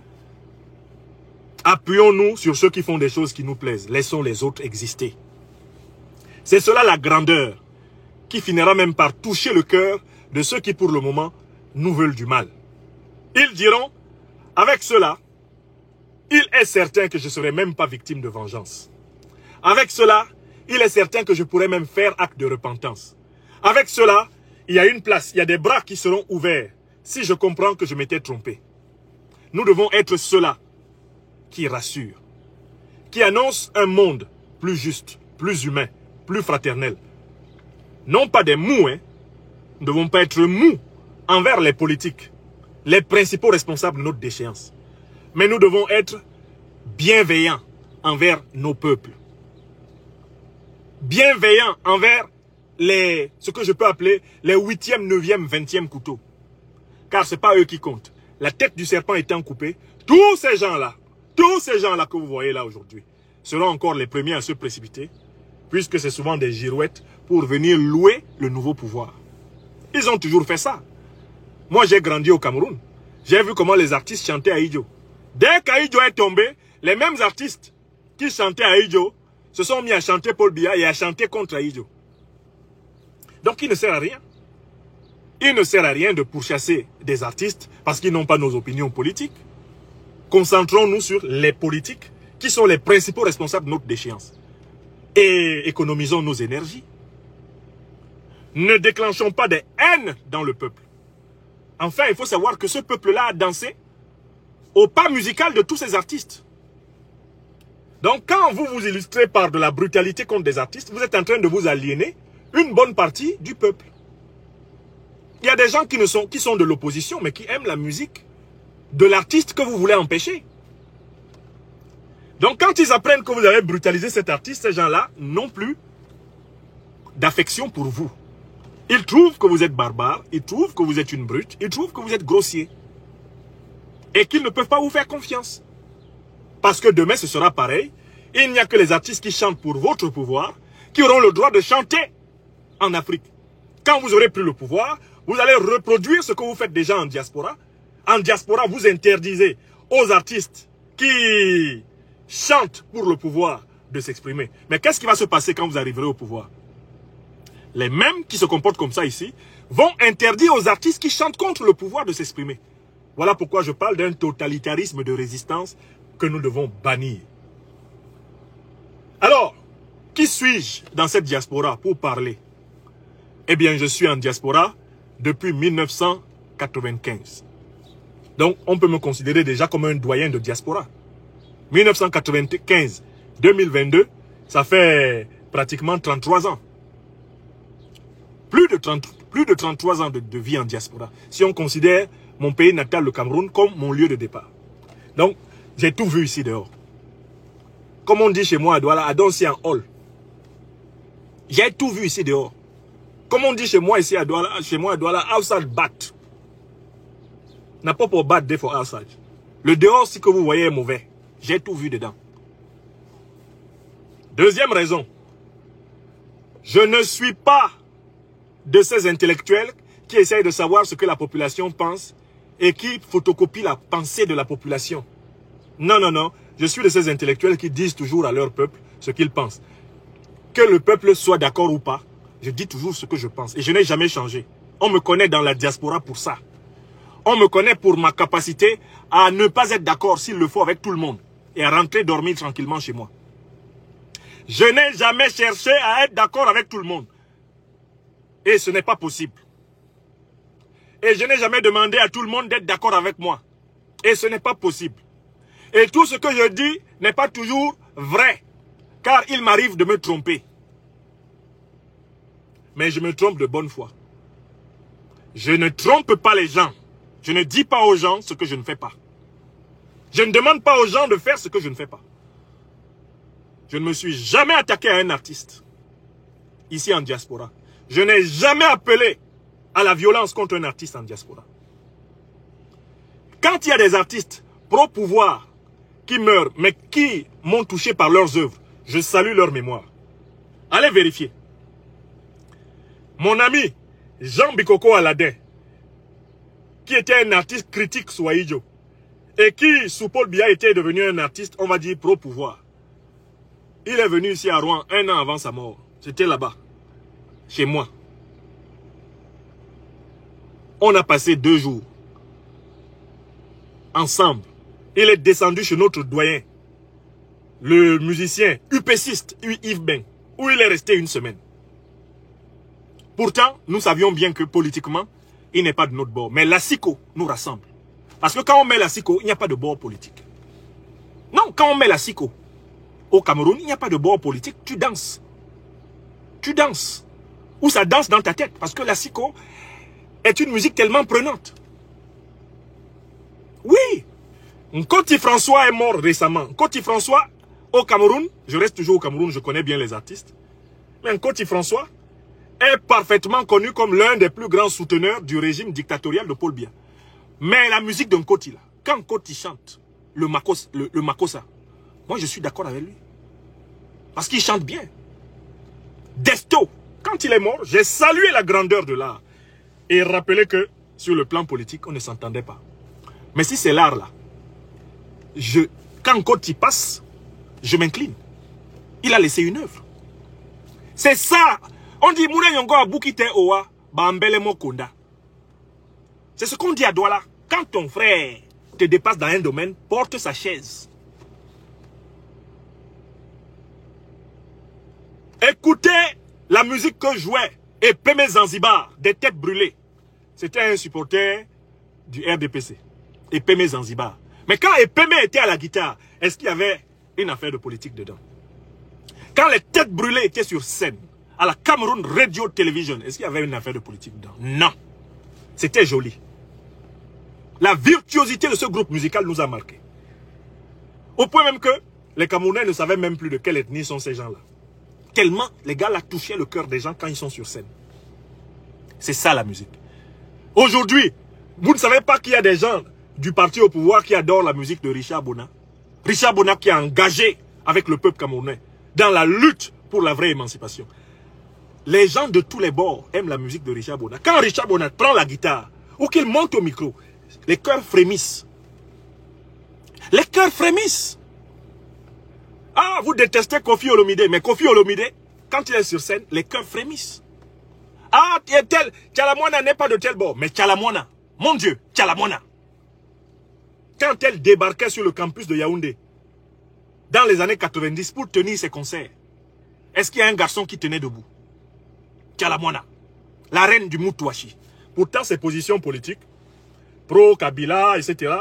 Appuyons-nous sur ceux qui font des choses qui nous plaisent. Laissons les autres exister. C'est cela la grandeur qui finira même par toucher le cœur de ceux qui pour le moment nous veulent du mal. Ils diront, avec cela, il est certain que je ne serai même pas victime de vengeance. Avec cela, il est certain que je pourrai même faire acte de repentance. Avec cela, il y a une place, il y a des bras qui seront ouverts si je comprends que je m'étais trompé. Nous devons être ceux-là qui rassurent, qui annoncent un monde plus juste, plus humain, plus fraternel. Non pas des mous, Nous ne devons pas être mous envers les politiques, les principaux responsables de notre déchéance. Mais nous devons être bienveillants envers nos peuples. Bienveillants envers ce que je peux appeler les 8e, 9e, 20e couteaux. Car ce n'est pas eux qui comptent. La tête du serpent étant coupée, tous ces gens-là que vous voyez là aujourd'hui, seront encore les premiers à se précipiter, puisque c'est souvent des girouettes pour venir louer le nouveau pouvoir. Ils ont toujours fait ça. Moi, j'ai grandi au Cameroun. J'ai vu comment les artistes chantaient à Idjo. Dès qu'Aïdjo est tombé, les mêmes artistes qui chantaient à Idjo se sont mis à chanter Paul Biya et à chanter contre Aïdjo. Donc, il ne sert à rien. Il ne sert à rien de pourchasser des artistes parce qu'ils n'ont pas nos opinions politiques. Concentrons-nous sur les politiques qui sont les principaux responsables de notre déchéance. Et économisons nos énergies. Ne déclenchons pas des haines dans le peuple. Enfin, il faut savoir que ce peuple-là a dansé au pas musical de tous ces artistes. Donc, quand vous vous illustrez par de la brutalité contre des artistes, vous êtes en train de vous aliéner une bonne partie du peuple. Il y a des gens qui sont de l'opposition, mais qui aiment la musique de l'artiste que vous voulez empêcher. Donc, quand ils apprennent que vous avez brutalisé cet artiste, ces gens-là n'ont plus d'affection pour vous. Ils trouvent que vous êtes barbare, ils trouvent que vous êtes une brute, ils trouvent que vous êtes grossier. Et qu'ils ne peuvent pas vous faire confiance. Parce que demain, ce sera pareil. Il n'y a que les artistes qui chantent pour votre pouvoir qui auront le droit de chanter en Afrique. Quand vous aurez pris le pouvoir, vous allez reproduire ce que vous faites déjà en diaspora. En diaspora, vous interdisez aux artistes qui chantent pour le pouvoir de s'exprimer. Mais qu'est-ce qui va se passer quand vous arriverez au pouvoir? Les mêmes qui se comportent comme ça ici vont interdire aux artistes qui chantent contre le pouvoir de s'exprimer. Voilà pourquoi je parle d'un totalitarisme de résistance que nous devons bannir. Alors, qui suis-je dans cette diaspora pour parler? Eh bien, je suis en diaspora depuis 1995. Donc, on peut me considérer déjà comme un doyen de diaspora. 1995-2022, ça fait pratiquement 33 ans. Plus de 33 ans de vie en diaspora. Si on considère mon pays natal, le Cameroun, comme mon lieu de départ. Donc, j'ai tout vu ici dehors. Comme on dit chez moi à Douala, à Donsi en hall. J'ai tout vu ici dehors. Comme on dit chez moi ici à Douala, outside bat. N'a pas pour bat day for outside. Le dehors, si que vous voyez, est mauvais. J'ai tout vu dedans. Deuxième raison. Je ne suis pas de ces intellectuels qui essayent de savoir ce que la population pense et qui photocopient la pensée de la population. Non, non, non. Je suis de ces intellectuels qui disent toujours à leur peuple ce qu'ils pensent. Que le peuple soit d'accord ou pas, je dis toujours ce que je pense. Et je n'ai jamais changé. On me connaît dans la diaspora pour ça. On me connaît pour ma capacité à ne pas être d'accord s'il le faut avec tout le monde. Et à rentrer dormir tranquillement chez moi. Je n'ai jamais cherché à être d'accord avec tout le monde. Et ce n'est pas possible. Et je n'ai jamais demandé à tout le monde d'être d'accord avec moi. Et ce n'est pas possible. Et tout ce que je dis n'est pas toujours vrai. Car il m'arrive de me tromper. Mais je me trompe de bonne foi. Je ne trompe pas les gens. Je ne dis pas aux gens ce que je ne fais pas. Je ne demande pas aux gens de faire ce que je ne fais pas. Je ne me suis jamais attaqué à un artiste. Ici en diaspora. Je n'ai jamais appelé à la violence contre un artiste en diaspora. Quand il y a des artistes pro-pouvoir qui meurent, mais qui m'ont touché par leurs œuvres, je salue leur mémoire. Allez vérifier. Mon ami Jean Bikoko Aladin, qui était un artiste critique sur Aïdjo, et qui, sous Paul Biya, était devenu un artiste, on va dire, pro-pouvoir. Il est venu ici à Rouen 1 an avant sa mort. C'était là-bas, chez moi. On a passé 2 jours ensemble. Il est descendu chez notre doyen, le musicien UPCiste Yves Ben, où il est resté 1 semaine. Pourtant, nous savions bien que politiquement, il n'est pas de notre bord. Mais la SICO nous rassemble. Parce que quand on met la SICO, il n'y a pas de bord politique. Non, quand on met la SICO au Cameroun, il n'y a pas de bord politique. Tu danses. Tu danses. Ou ça danse dans ta tête. Parce que la SICO est une musique tellement prenante. Oui. Nkoti François est mort récemment. Nkoti François, au Cameroun, je reste toujours au Cameroun, je connais bien les artistes. Mais Nkoti François est parfaitement connu comme l'un des plus grands souteneurs du régime dictatorial de Paul Biya. Mais la musique de Nkoti, là, quand Nkoti chante le Makossa, moi je suis d'accord avec lui. Parce qu'il chante bien. Desto, quand il est mort, j'ai salué la grandeur de l'art. Et rappelé que sur le plan politique, on ne s'entendait pas. Mais si c'est l'art là, quand Nkoti passe, je m'incline. Il a laissé une œuvre. C'est ça. On dit Mouna Yongo Aboukite Owa Bambele Mokonda. C'est ce qu'on dit à Douala. Quand ton frère te dépasse dans un domaine, porte sa chaise. Écoutez la musique que jouait Epeme Zanzibar, des têtes brûlées. C'était un supporter du RDPC. Epeme Zanzibar. Mais quand Epeme était à la guitare, est-ce qu'il y avait une affaire de politique dedans? Quand les têtes brûlées étaient sur scène, à la Cameroun Radio Television, est-ce qu'il y avait une affaire de politique dedans? Non. C'était joli. La virtuosité de ce groupe musical nous a marqué. Au point même que les Camerounais ne savaient même plus de quelle ethnie sont ces gens-là. Tellement les gars là touchaient le cœur des gens quand ils sont sur scène. C'est ça la musique. Aujourd'hui, vous ne savez pas qu'il y a des gens du parti au pouvoir qui adorent la musique de Richard Bona. Richard Bona qui est engagé avec le peuple camerounais dans la lutte pour la vraie émancipation. Les gens de tous les bords aiment la musique de Richard Bona. Quand Richard Bona prend la guitare ou qu'il monte au micro, les cœurs frémissent. Les cœurs frémissent. Ah, vous détestez Kofi Olomide, mais Kofi Olomide, quand il est sur scène, les cœurs frémissent. Ah, Tchalamwana n'est pas de tel bord, mais Tchalamwana, mon Dieu, Tchalamwana. Quand elle débarquait sur le campus de Yaoundé, dans les années 90, pour tenir ses concerts, est-ce qu'il y a un garçon qui tenait debout? Tchalamwana, la reine du Moutouachi. Pourtant, ses positions politiques, pro-Kabila, etc.,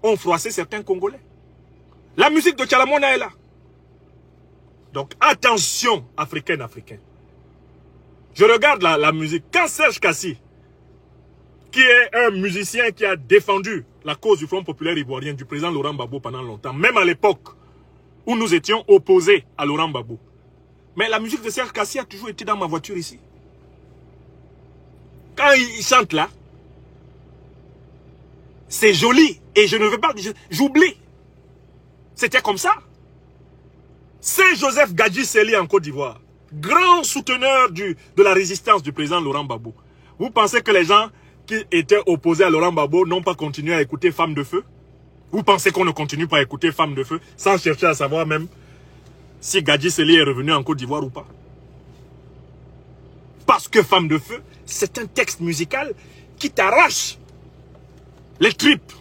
ont froissé certains Congolais. La musique de Tchalamwana est là. Donc, attention, africaine, africain. Je regarde la musique. Quand Serge Kassi, qui est un musicien qui a défendu la cause du Front populaire ivoirien, du président Laurent Gbagbo pendant longtemps, même à l'époque où nous étions opposés à Laurent Gbagbo. Mais la musique de Serge Kassi a toujours été dans ma voiture ici. Quand il chante là, c'est joli. Et je ne veux pas, j'oublie. C'était comme ça. C'est Joseph Gadji Seli en Côte d'Ivoire, grand souteneur de la résistance du président Laurent Gbagbo. Vous pensez que les gens qui étaient opposés à Laurent Gbagbo n'ont pas continué à écouter Femme de Feu? Vous pensez qu'on ne continue pas à écouter Femme de Feu sans chercher à savoir même si Gadji Seli est revenu en Côte d'Ivoire ou pas? Parce que Femme de Feu, c'est un texte musical qui t'arrache les tripes.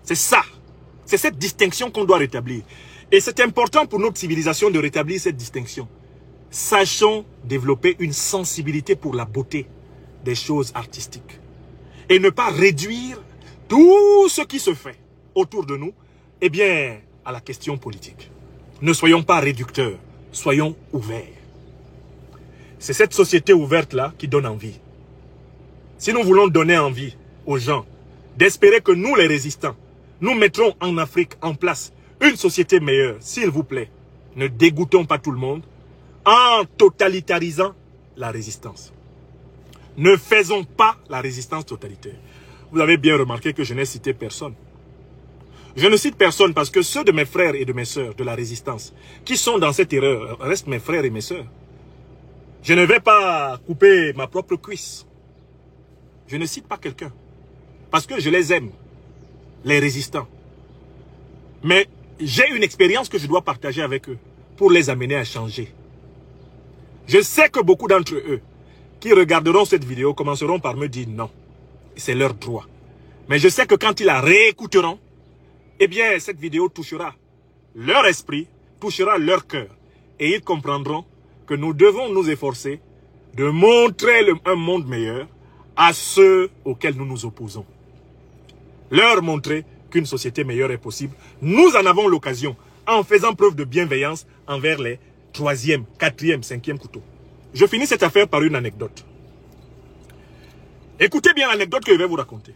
C'est ça. C'est cette distinction qu'on doit rétablir. Et c'est important pour notre civilisation de rétablir cette distinction. Sachons développer une sensibilité pour la beauté des choses artistiques. Et ne pas réduire tout ce qui se fait autour de nous, eh bien, à la question politique. Ne soyons pas réducteurs, soyons ouverts. C'est cette société ouverte-là qui donne envie. Si nous voulons donner envie aux gens d'espérer que nous, les résistants, nous mettrons en Afrique en place une société meilleure, s'il vous plaît, ne dégoûtons pas tout le monde en totalitarisant la résistance. Ne faisons pas la résistance totalitaire. Vous avez bien remarqué que je n'ai cité personne. Je ne cite personne parce que ceux de mes frères et de mes sœurs de la résistance qui sont dans cette erreur restent mes frères et mes sœurs. Je ne vais pas couper ma propre cuisse. Je ne cite pas quelqu'un parce que je les aime, les résistants. Mais j'ai une expérience que je dois partager avec eux pour les amener à changer. Je sais que beaucoup d'entre eux qui regarderont cette vidéo commenceront par me dire non. C'est leur droit. Mais je sais que quand ils la réécouteront, eh bien, cette vidéo touchera leur esprit, touchera leur cœur. Et ils comprendront que nous devons nous efforcer de montrer un monde meilleur à ceux auxquels nous nous opposons. Leur montrer qu'une société meilleure est possible. Nous en avons l'occasion en faisant preuve de bienveillance envers les 3e, 4e, 5e couteaux. Je finis cette affaire par une anecdote. Écoutez bien l'anecdote que je vais vous raconter.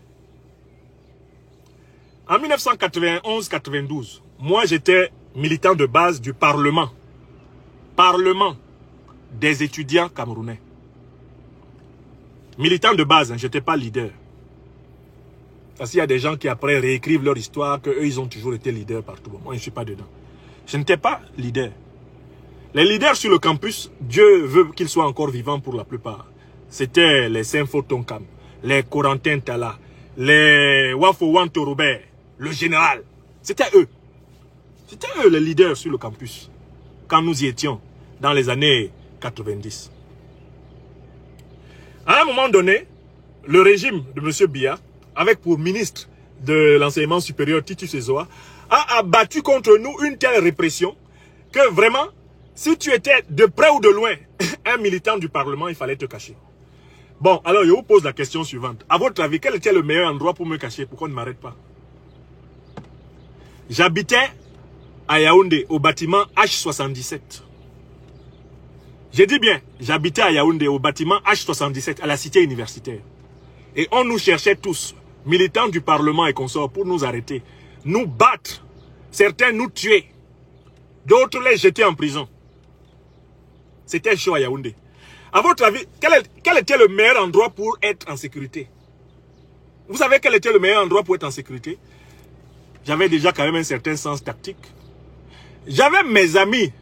En 1991-92, moi j'étais militant de base du Parlement. Parlement des étudiants camerounais. Militant de base, hein, je n'étais pas leader. Parce qu'il y a des gens qui après réécrivent leur histoire, qu'eux ils ont toujours été leaders partout. Moi je ne suis pas dedans. Je n'étais pas leader. Les leaders sur le campus, Dieu veut qu'ils soient encore vivants pour la plupart. C'était les Saint-Fo Tonkam, les Corentin Tala, les Wafo Robert, le général. C'était eux. C'était eux les leaders sur le campus. Quand nous y étions, dans les années 90. À un moment donné, le régime de M. Biya, avec pour ministre de l'enseignement supérieur Titus Ezoa, a abattu contre nous une telle répression que vraiment, si tu étais de près ou de loin un militant du Parlement, il fallait te cacher. Bon, alors je vous pose la question suivante. À votre avis, quel était le meilleur endroit pour me cacher? Pourquoi on ne m'arrête pas? J'habitais à Yaoundé, au bâtiment H77. J'ai dit bien, j'habitais à Yaoundé, au bâtiment H77, à la cité universitaire. Et on nous cherchait tous, militants du Parlement et consorts, pour nous arrêter, nous battre, certains nous tuer, d'autres les jeter en prison. C'était chaud à Yaoundé. À votre avis, quel était le meilleur endroit pour être en sécurité? Vous savez quel était le meilleur endroit pour être en sécurité? J'avais déjà quand même un certain sens tactique. J'avais mes amis,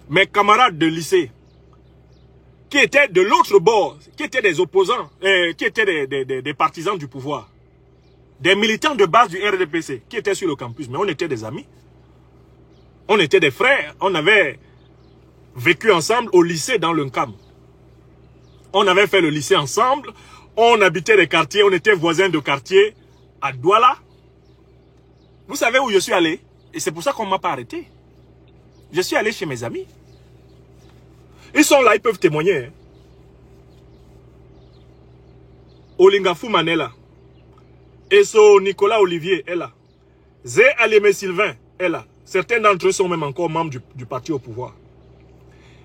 mes camarades de lycée, qui étaient de l'autre bord, qui étaient des opposants, qui étaient des partisans du pouvoir. Des militants de base du RDPC, qui étaient sur le campus. Mais on était des amis. On était des frères. On avait vécu ensemble au lycée dans le Nkam. On avait fait le lycée ensemble. On habitait les quartiers. On était voisins de quartier à Douala. Vous savez où je suis allé? Et c'est pour ça qu'on ne m'a pas arrêté. Je suis allé chez mes amis. Ils sont là, ils peuvent témoigner. Hein. Olinga Foumane est là. Eso Nicolas Olivier est là. Zé Alémé Sylvain est là. Certains d'entre eux sont même encore membres du parti au pouvoir.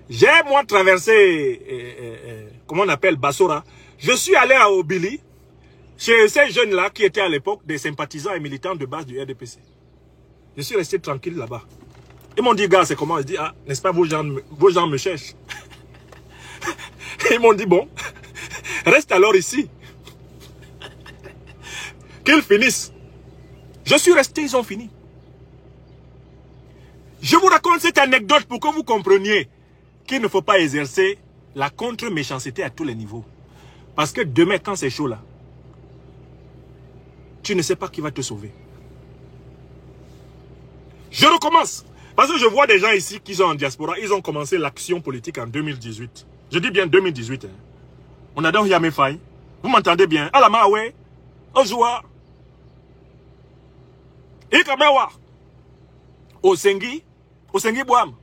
J'ai moi traversé, comment on appelle, Bassora. Je suis allé à Obili, chez ces jeunes-là qui étaient à l'époque des sympathisants et militants de base du RDPC. Je suis resté tranquille là-bas. Ils m'ont dit, gars, c'est comment? Je dis, ah, n'est-ce pas, vos gens me cherchent. Ils m'ont dit, bon, reste alors ici. Qu'ils finissent. Je suis resté, ils ont fini. Je vous raconte cette anecdote pour que vous compreniez qu'il ne faut pas exercer la contre-méchanceté à tous les niveaux. Parce que demain, quand c'est chaud là, tu ne sais pas qui va te sauver. Je recommence. Parce que je vois des gens ici qui sont en diaspora, ils ont commencé l'action politique en 2018. Je dis bien 2018. Hein. On a donc Yamé Faye. Vous m'entendez bien? Alamawe, Ojoua, Ikamewa, Osengi Boam,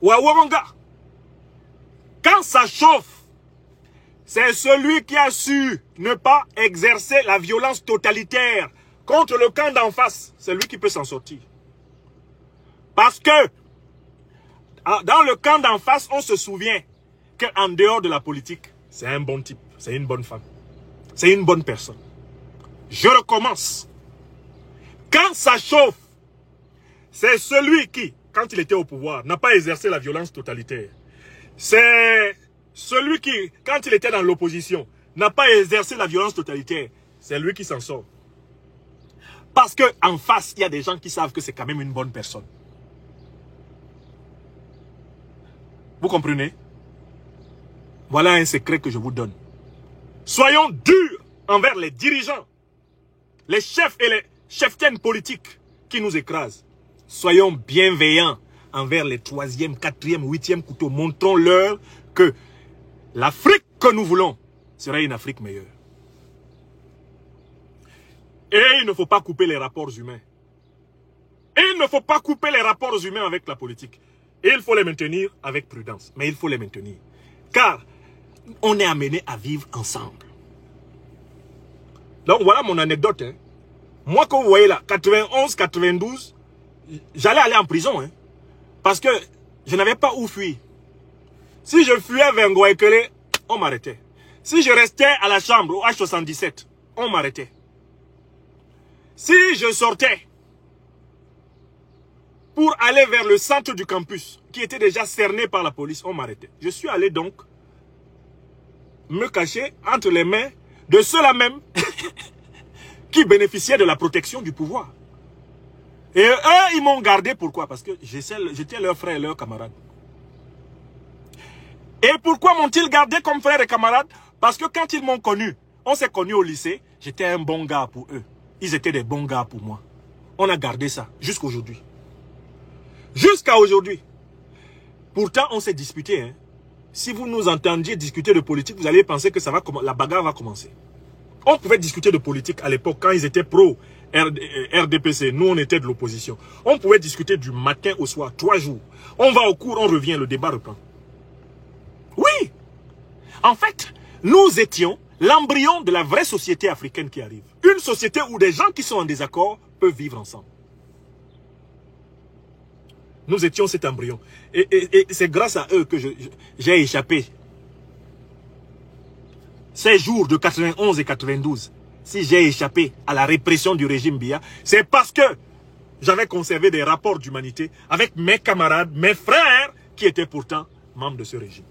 Wawonga. Quand ça chauffe, c'est celui qui a su ne pas exercer la violence totalitaire contre le camp d'en face. C'est lui qui peut s'en sortir. Parce que dans le camp d'en face, on se souvient qu'en dehors de la politique, c'est un bon type, c'est une bonne femme, c'est une bonne personne. Je recommence. Quand ça chauffe, c'est celui qui, quand il était au pouvoir, n'a pas exercé la violence totalitaire. C'est celui qui, quand il était dans l'opposition, n'a pas exercé la violence totalitaire. C'est lui qui s'en sort. Parce qu'en face, il y a des gens qui savent que c'est quand même une bonne personne. Vous comprenez? Voilà un secret que je vous donne. Soyons durs envers les dirigeants, les chefs et les cheftaines politiques qui nous écrasent. Soyons bienveillants envers les 3e, 4e, 8e couteaux. Montrons-leur que l'Afrique que nous voulons sera une Afrique meilleure. Et il ne faut pas couper les rapports humains. Il ne faut pas couper les rapports humains avec la politique. Et il faut les maintenir avec prudence. Mais il faut les maintenir. Car on est amené à vivre ensemble. Donc voilà mon anecdote. Hein. Moi, comme vous voyez là, 91, 92, j'allais aller en prison. Hein, parce que je n'avais pas où fuir. Si je fuyais vers Ngoïkele, on m'arrêtait. Si je restais à la chambre au H77, on m'arrêtait. Si je sortais pour aller vers le centre du campus, qui était déjà cerné par la police, on m'arrêtait. Je suis allé donc me cacher entre les mains de ceux-là même qui bénéficiaient de la protection du pouvoir. Et eux, ils m'ont gardé. Pourquoi? Parce que j'étais leur frère et leur camarade. Et pourquoi m'ont-ils gardé comme frère et camarade? Parce que quand ils m'ont connu, on s'est connu au lycée, j'étais un bon gars pour eux. Ils étaient des bons gars pour moi. On a gardé ça jusqu'à aujourd'hui. Jusqu'à aujourd'hui. Pourtant, on s'est disputé. Hein. Si vous nous entendiez discuter de politique, vous allez penser que la bagarre va commencer. On pouvait discuter de politique à l'époque quand ils étaient pro RDPC. Nous, on était de l'opposition. On pouvait discuter du matin au soir, 3 jours. On va au cours, on revient, le débat reprend. Oui. En fait, nous étions l'embryon de la vraie société africaine qui arrive. Une société où des gens qui sont en désaccord peuvent vivre ensemble. Nous étions cet embryon. Et c'est grâce à eux que j'ai échappé. Ces jours de 91 et 92, si j'ai échappé à la répression du régime Biya, c'est parce que j'avais conservé des rapports d'humanité avec mes camarades, mes frères, qui étaient pourtant membres de ce régime.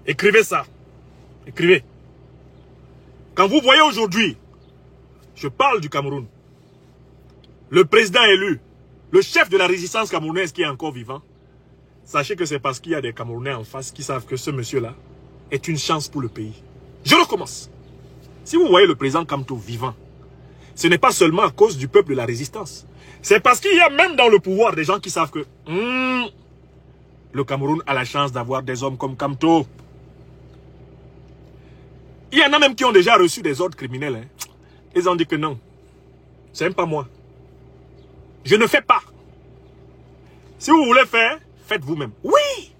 Écrivez ça. Écrivez. Quand vous voyez aujourd'hui, je parle du Cameroun, le président élu, le chef de la résistance camerounaise qui est encore vivant, sachez que c'est parce qu'il y a des Camerounais en face qui savent que ce monsieur-là est une chance pour le pays. Je recommence. Si vous voyez le président Kamto vivant, ce n'est pas seulement à cause du peuple de la résistance. C'est parce qu'il y a même dans le pouvoir des gens qui savent que le Cameroun a la chance d'avoir des hommes comme Kamto. Il y en a même qui ont déjà reçu des ordres criminels. Hein. Ils ont dit que non. C'est même pas moi. Je ne fais pas. Si vous voulez faire, faites vous-même. Oui.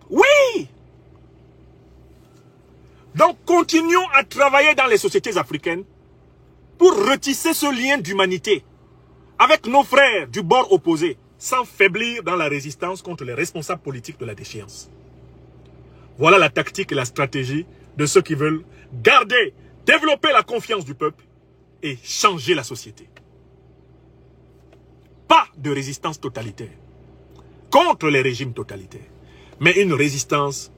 Oui. Donc, continuons à travailler dans les sociétés africaines pour retisser ce lien d'humanité avec nos frères du bord opposé, sans faiblir dans la résistance contre les responsables politiques de la déchéance. Voilà la tactique et la stratégie de ceux qui veulent garder, développer la confiance du peuple et changer la société. Pas de résistance totalitaire contre les régimes totalitaires, mais une résistance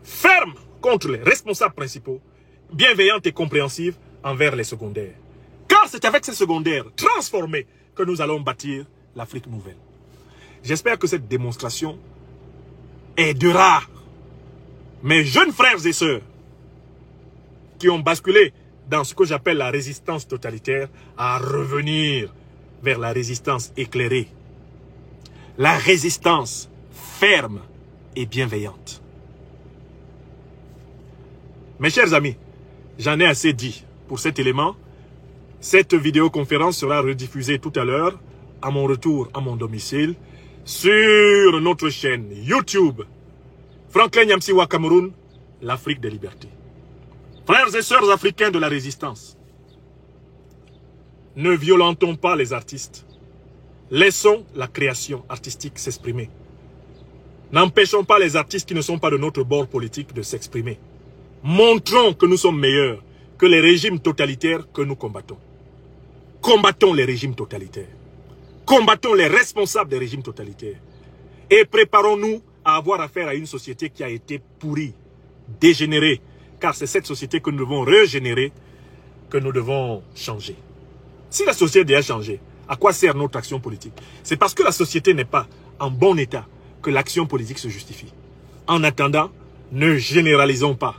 ferme contre les responsables principaux, bienveillante et compréhensive envers les secondaires. Car c'est avec ces secondaires transformés que nous allons bâtir l'Afrique nouvelle. J'espère que cette démonstration aidera mes jeunes frères et sœurs qui ont basculé dans ce que j'appelle la résistance totalitaire à revenir vers la résistance éclairée. La résistance ferme et bienveillante. Mes chers amis, j'en ai assez dit pour cet élément. Cette vidéoconférence sera rediffusée tout à l'heure à mon retour à mon domicile sur notre chaîne YouTube Franklin Nyamsiwa Cameroun, l'Afrique des libertés. Frères et sœurs africains de la résistance, ne violentons pas les artistes. Laissons la création artistique s'exprimer. N'empêchons pas les artistes qui ne sont pas de notre bord politique de s'exprimer. Montrons que nous sommes meilleurs que les régimes totalitaires que nous combattons. Combattons les régimes totalitaires. Combattons les responsables des régimes totalitaires. Et préparons-nous à avoir affaire à une société qui a été pourrie, dégénérée. Car c'est cette société que nous devons régénérer, que nous devons changer. Si la société a changé, à quoi sert notre action politique? C'est parce que la société n'est pas en bon état que l'action politique se justifie. En attendant, ne généralisons pas.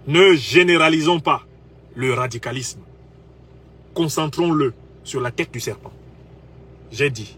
Ne généralisons pas le radicalisme. Concentrons-le sur la tête du serpent. J'ai dit.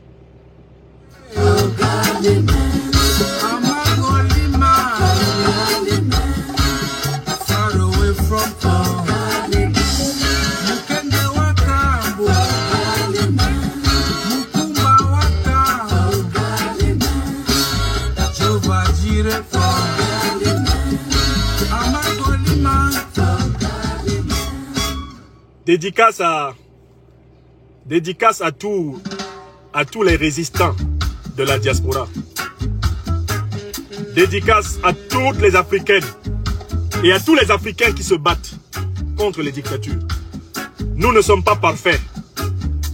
Dédicace à tous les résistants de la diaspora. Dédicace à toutes les Africaines et à tous les Africains qui se battent contre les dictatures. Nous ne sommes pas parfaits.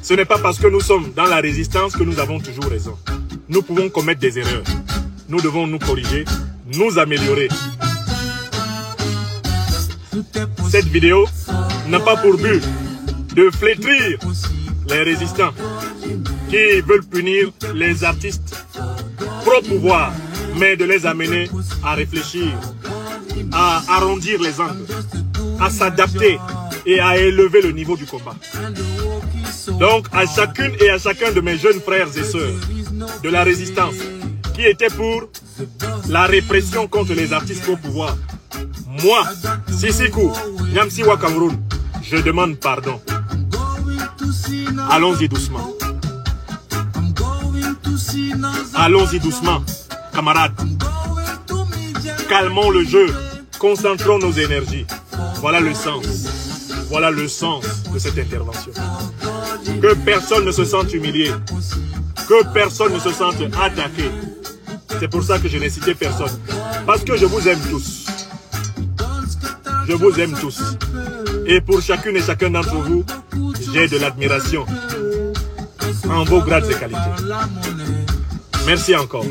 Ce n'est pas parce que nous sommes dans la résistance que nous avons toujours raison. Nous pouvons commettre des erreurs. Nous devons nous corriger, nous améliorer. Cette vidéo n'a pas pour but de flétrir les résistants qui veulent punir les artistes pro-pouvoir, mais de les amener à réfléchir, à arrondir les angles, à s'adapter et à élever le niveau du combat. Donc, à chacune et à chacun de mes jeunes frères et sœurs de la résistance qui étaient pour la répression contre les artistes pro-pouvoir, moi, Sisikou, Nyamsiwa Cameroun, je demande pardon. Allons-y doucement. Allons-y doucement, camarades. Calmons le jeu, concentrons nos énergies. Voilà le sens. Voilà le sens de cette intervention. Que personne ne se sente humilié. Que personne ne se sente attaqué. C'est pour ça que je n'ai cité personne. Parce que je vous aime tous. Je vous aime tous. Et pour chacune et chacun d'entre vous, j'ai de l'admiration en vos grades et qualités. Merci encore.